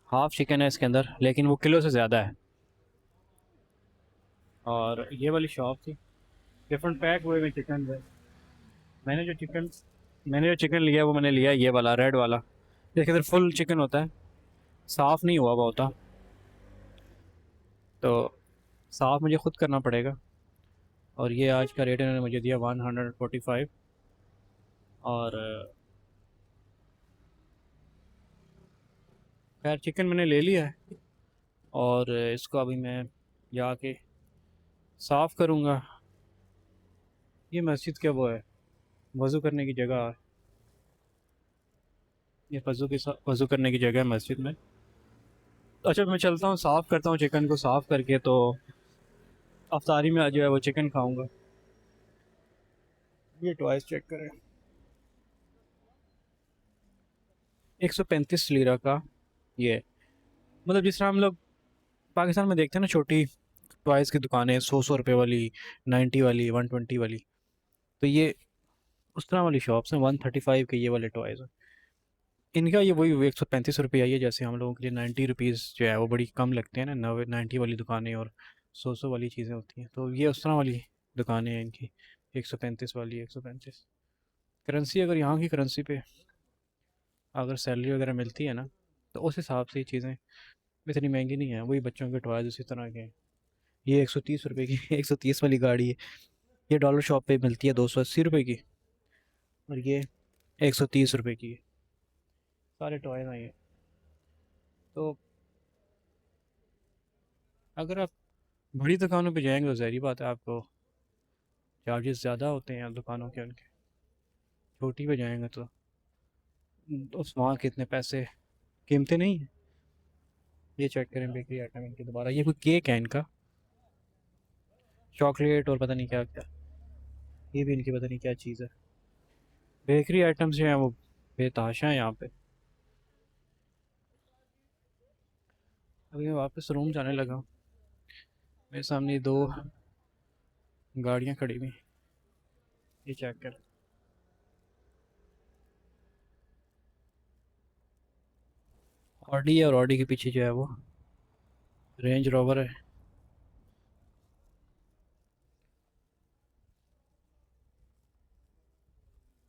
Speaker 1: हाफ़ चिकन है इसके अंदर, लेकिन वो किलो से ज़्यादा है। और ये वाली शॉप थी, डिफरेंट पैक हुए हुए चिकन है। मैंने जो चिकन मैंने जो चिकन लिया वो मैंने लिया ये वाला रेड वाला। इसके अंदर फुल चिकन होता है, साफ़ नहीं हुआ हुआ होता, तो साफ़ मुझे ख़ुद करना पड़ेगा। और ये आज का रेट इन्होंने मुझे दिया 145। और खैर चिकन मैंने ले लिया है, और इसको अभी मैं जाके साफ़ करूँगा। ये मस्जिद क्या वो है, वज़ू करने की जगह है, ये वज़ू करने की जगह है मस्जिद में। अच्छा मैं चलता हूँ, साफ़ करता हूँ चिकन को, साफ़ करके तो अफ्तारी में आज जो है वो चिकन खाऊँगा। ये टॉयस चेक करें, 135 लीरा का ये। मतलब जिस तरह हम लोग पाकिस्तान में देखते हैं ना, छोटी टॉयज़ की दुकानें 100 रुपये वाली, 90 वाली, 120 वाली, तो ये उस तरह वाली शॉप्स हैं। 135 के ये वाले टॉयज़ हैं। इनका ये वही 135 रुपये आई है, जैसे हम लोगों के लिए 90 रुपीज़ जो है वो बड़ी कम लगते हैं ना, 90 वाली दुकानें और 100 वाली चीज़ें होती हैं, तो ये उस तरह वाली दुकानें हैं इनकी। 135 वाली, 135 करेंसी, अगर यहाँ की करेंसी पे अगर सैलरी वगैरह मिलती है ना, तो उस हिसाब से ये चीज़ें इतनी महंगी नहीं है। वही बच्चों के टॉयज उसी तरह के हैं। ये 130 रुपये की 130 वाली गाड़ी है, ये डॉलर शॉप पे मिलती है 280 रुपये की, और ये 130 रुपये की है। सारे टॉयज हैं ये। तो अगर आप बड़ी दुकानों पे जाएंगे तो ज़ाहिर बात है आपको चार्जेस ज़्यादा होते हैं दुकानों के उनके। छोटी पे जाएंगे तो उस वहाँ के इतने पैसे कीमतें नहीं है। ये चेक करें बेकरी आइटम इनकी दोबारा, ये कोई केक है इनका, चॉकलेट और पता नहीं क्या क्या, ये भी इनकी पता नहीं क्या चीज़ है। बेकरी आइटम्स जो हैं वो बेतहाशा हैं यहाँ पे। अभी मैं वापस रूम जाने लगा हूँ, मेरे सामने दो गाड़ियाँ खड़ी हुई, ये चेक कर। ऑडी है, और ऑडी के पीछे जो है वो रेंज रोवर है।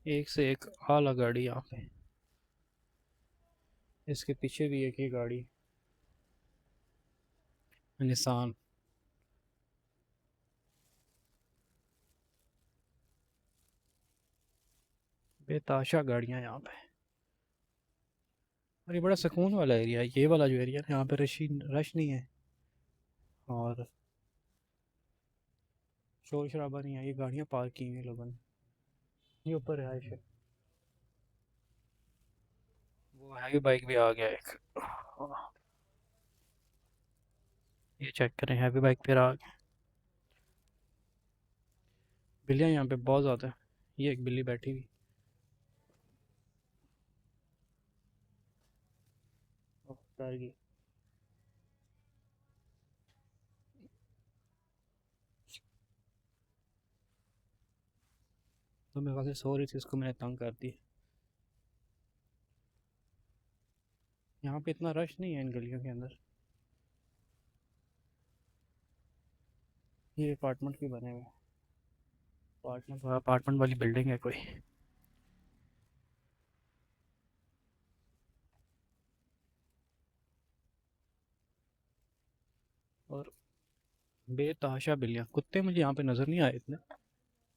Speaker 1: एक से एक आला गाड़ी यहाँ पे। इसके पीछे भी एक ही गाड़ी, निसान। बेताशा गाड़ियाँ यहाँ पे। और ये बड़ा सुकून वाला एरिया है, ये वाला जो एरिया है यहाँ पे रश नहीं है, और शोर शराबा नहीं है। ये गाड़ियाँ पार्क की हुई हैं लोगों ने, ये ऊपर रिहाइश है। वो हैवी बाइक भी आ गया एक, ये चेक करें, हैवी बाइक फिर आ गया। बिल्लियाँ यहाँ पे बहुत ज़्यादा है, ये एक बिल्ली बैठी हुई डर गई। तो मेरे ख्याल से सो रही थी, इसको मैंने तंग कर दी। यहाँ पे इतना रश नहीं है इन गलियों के अंदर। ये अपार्टमेंट भी बने हुए हैं, अपार्टमेंट वाली बिल्डिंग है कोई। और बेतहाशा बिल्लियाँ, कुत्ते मुझे यहाँ पे नज़र नहीं आए इतने।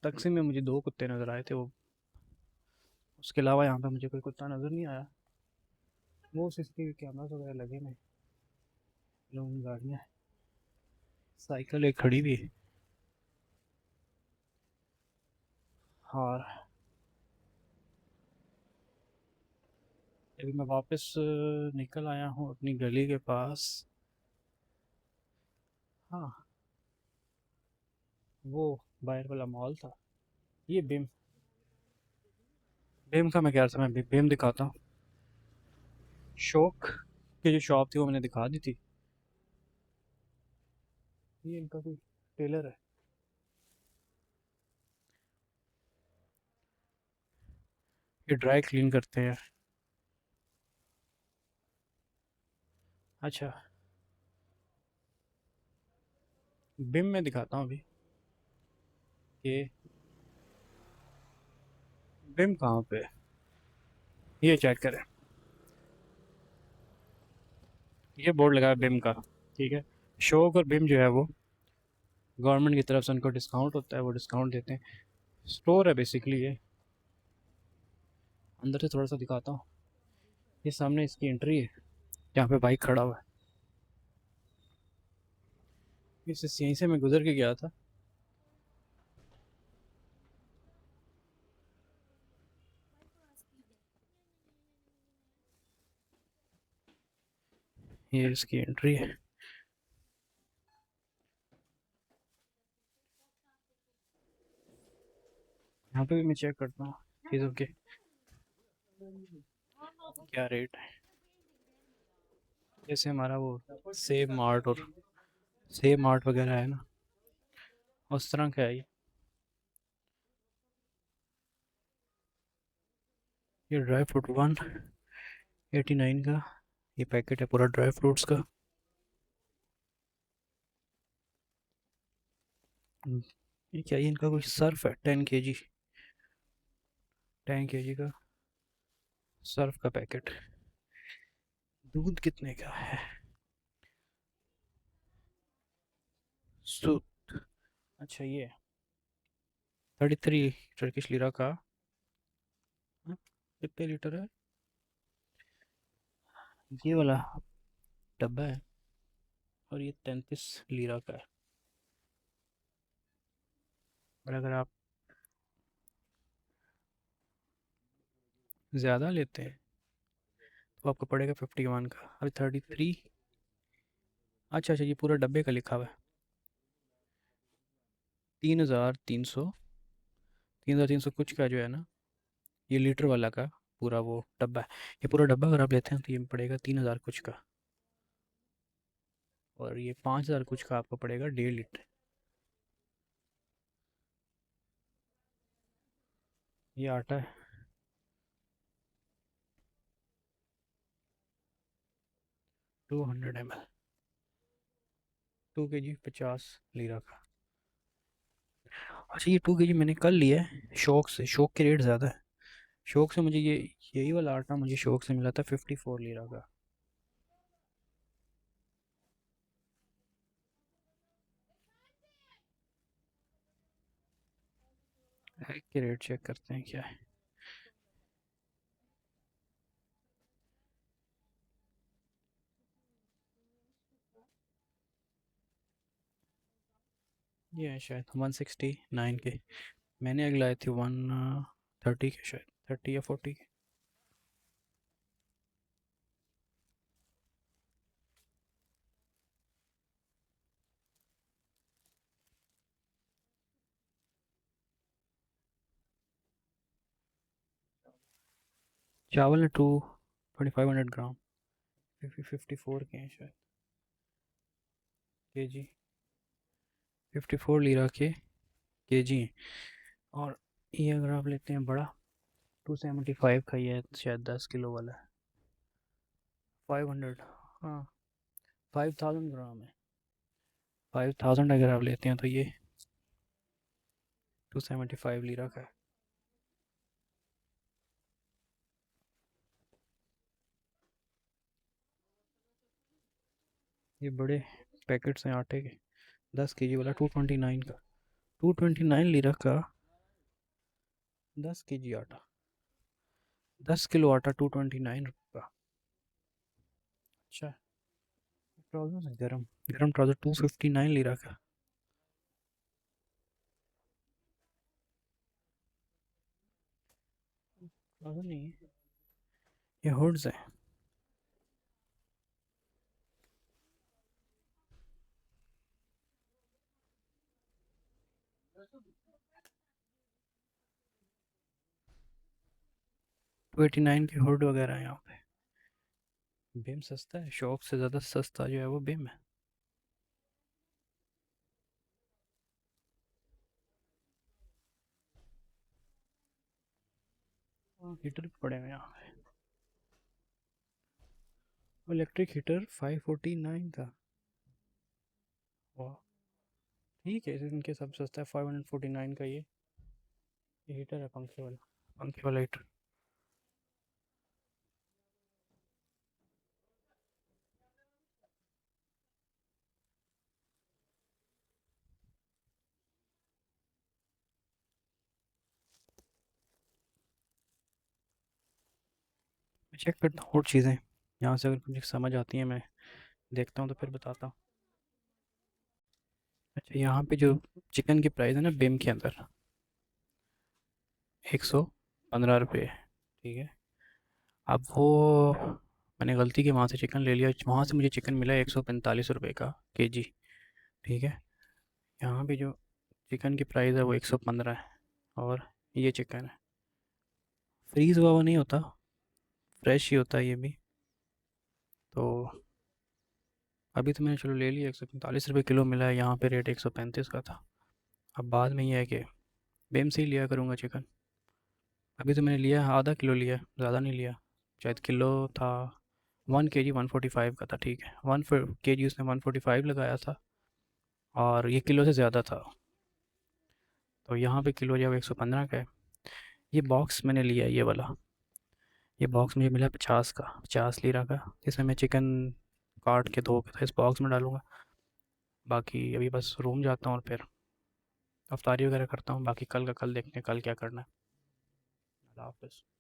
Speaker 1: तकसीम में मुझे दो कुत्ते नज़र आए थे, वो उसके अलावा यहाँ पे मुझे कोई कुत्ता नज़र नहीं आया। वो सीसीटीवी कैमरास वगैरह लगे नहीं, लोग गाड़ियाँ, साइकिल एक खड़ी भी है। और अभी मैं वापस निकल आया हूँ अपनी गली के पास। हाँ, वो बाहर वाला मॉल था, ये बिम। बिम का मैं कह रहा था, मैं बिम दिखाता हूँ। शौक की जो शॉप थी वो मैंने दिखा दी थी, ये इनका कोई टेलर है। ये ड्राई क्लीन करते हैं। अच्छा, बिम में दिखाता हूँ अभी कि बिम कहाँ पे है। ये चेक करें, ये बोर्ड लगा है बिम का। ठीक है, शोक और बिम जो है वो गवर्नमेंट की तरफ से उनको डिस्काउंट होता है, वो डिस्काउंट देते हैं। स्टोर है बेसिकली ये। अंदर से थोड़ा सा दिखाता हूँ। ये सामने इसकी एंट्री है, जहाँ पे बाइक खड़ा हुआ है। इस यहीं से मैं गुजर के गया था। ये इसकी एंट्री है। यहाँ पे भी मैं चेक करता हूँ चीज़ों के क्या रेट है। जैसे हमारा वो सेब मार्ट और सेब मार्ट वगैरह है ना, उस तरह का है ये। ये ड्राई फ्रूट 189 का ये पैकेट है पूरा ड्राई फ्रूट्स का। ये क्या, ये इनका कोई सर्फ है 10 kg, 10 kg का सर्फ का पैकेट। दूध कितने का है? सू अच्छा, ये 33 टर्किश लीरा का। हाँ, कितने लीटर है? ये वाला डब्बा है और ये 33 लीरा का है। और अगर आप ज़्यादा लेते हैं तो आपको पड़ेगा 51 का। अभी 33। अच्छा अच्छा, ये पूरा डब्बे का लिखा हुआ है। 3,300 कुछ का जो है ना, ये लीटर वाला का पूरा वो डब्बा है। ये पूरा डब्बा अगर आप लेते हैं तो ये पड़ेगा 3,000 कुछ का। और ये 5,000 कुछ का आपको पड़ेगा 1.5 लीटर। ये आटा है 200 ml, 2 kg 50 लीरा का। अच्छा, ये 2 kg मैंने कल लिया है शौक से। शौक के रेट ज़्यादा है। शौक से मुझे ये यही वाला आटा मुझे शौक से मिला था 54 लीरा का। एग के रेट चेक करते हैं क्या है। ये है शायद 169 के। मैंने अगले लाए थे 130 के, शायद 30 या 40 के। चावल है 2500 ग्राम, 54 के हैं शायद। के जी 54 लीरा के जी हैं। और ये अगर आप लेते हैं बड़ा 275 का, ये है शायद 10 किलो वाला है। 500, हाँ 5000 ग्राम है। 5000 अगर आप लेते हैं तो ये 275 लीरा का है। ये बड़े पैकेट्स हैं आटे के, 10 kg वाला 229 का। 229 लीरा का 10 kg आटा, 10 किलो आटा 229 रुपये का। अच्छा, ट्राउजर है गरम, गरम ट्राउजर 259 लीरा का। ट्राउजर नहीं है, ये हुड्स है। टू एटी नाइन की हुड वगैरह है यहाँ पे। बिम सस्ता है, शॉप से ज़्यादा सस्ता जो है वो बिम है। हीटर भी पड़े हैं यहाँ पे। इलेक्ट्रिक हीटर 549 का। वाह, ठीक है, इनके सब सस्ता है। 549 का ये हीटर है, पंखे वाला हीटर। मैं चेक करता हूँ और चीज़ें, यहाँ से अगर मुझे समझ आती हैं मैं देखता हूँ तो फिर बताता हूँ। अच्छा, यहाँ पे जो चिकन की प्राइस है ना बिम के अंदर, 115 रुपये, ठीक है। अब वो मैंने गलती की वहाँ से चिकन ले लिया, वहाँ से मुझे चिकन मिला 145 रुपये का केजी, ठीक है। यहाँ पे जो चिकन की प्राइस है वो 115 है, और ये चिकन है, फ्रीज़ हुआ हुआ नहीं होता, फ्रेश ही होता है ये भी। तो अभी तो मैंने चलो ले लिया, 145 रुपये किलो मिला है, यहाँ पे रेट 135 का था। अब बाद में ये है कि बेम से ही लिया करूँगा चिकन। अभी तो मैंने लिया है, आधा किलो लिया, ज़्यादा नहीं लिया, शायद किलो था। 1 kg 145 का था, ठीक है। 1 kg उसने 145 लगाया था, और ये किलो से ज़्यादा था, तो यहाँ पे किलो जब 115 का है। ये बॉक्स मैंने लिया है, ये वाला, ये बॉक्स मुझे मिला 50 का, 50 लीरा का, इसमें मैं चिकन काट के धो के इस बॉक्स में डालूँगा। बाकी अभी बस रूम जाता हूँ और फिर अफ्तारी वगैरह करता हूँ, बाकी कल का कल देखते हैं कल क्या करना है। अल्लाह हाफ़िज़।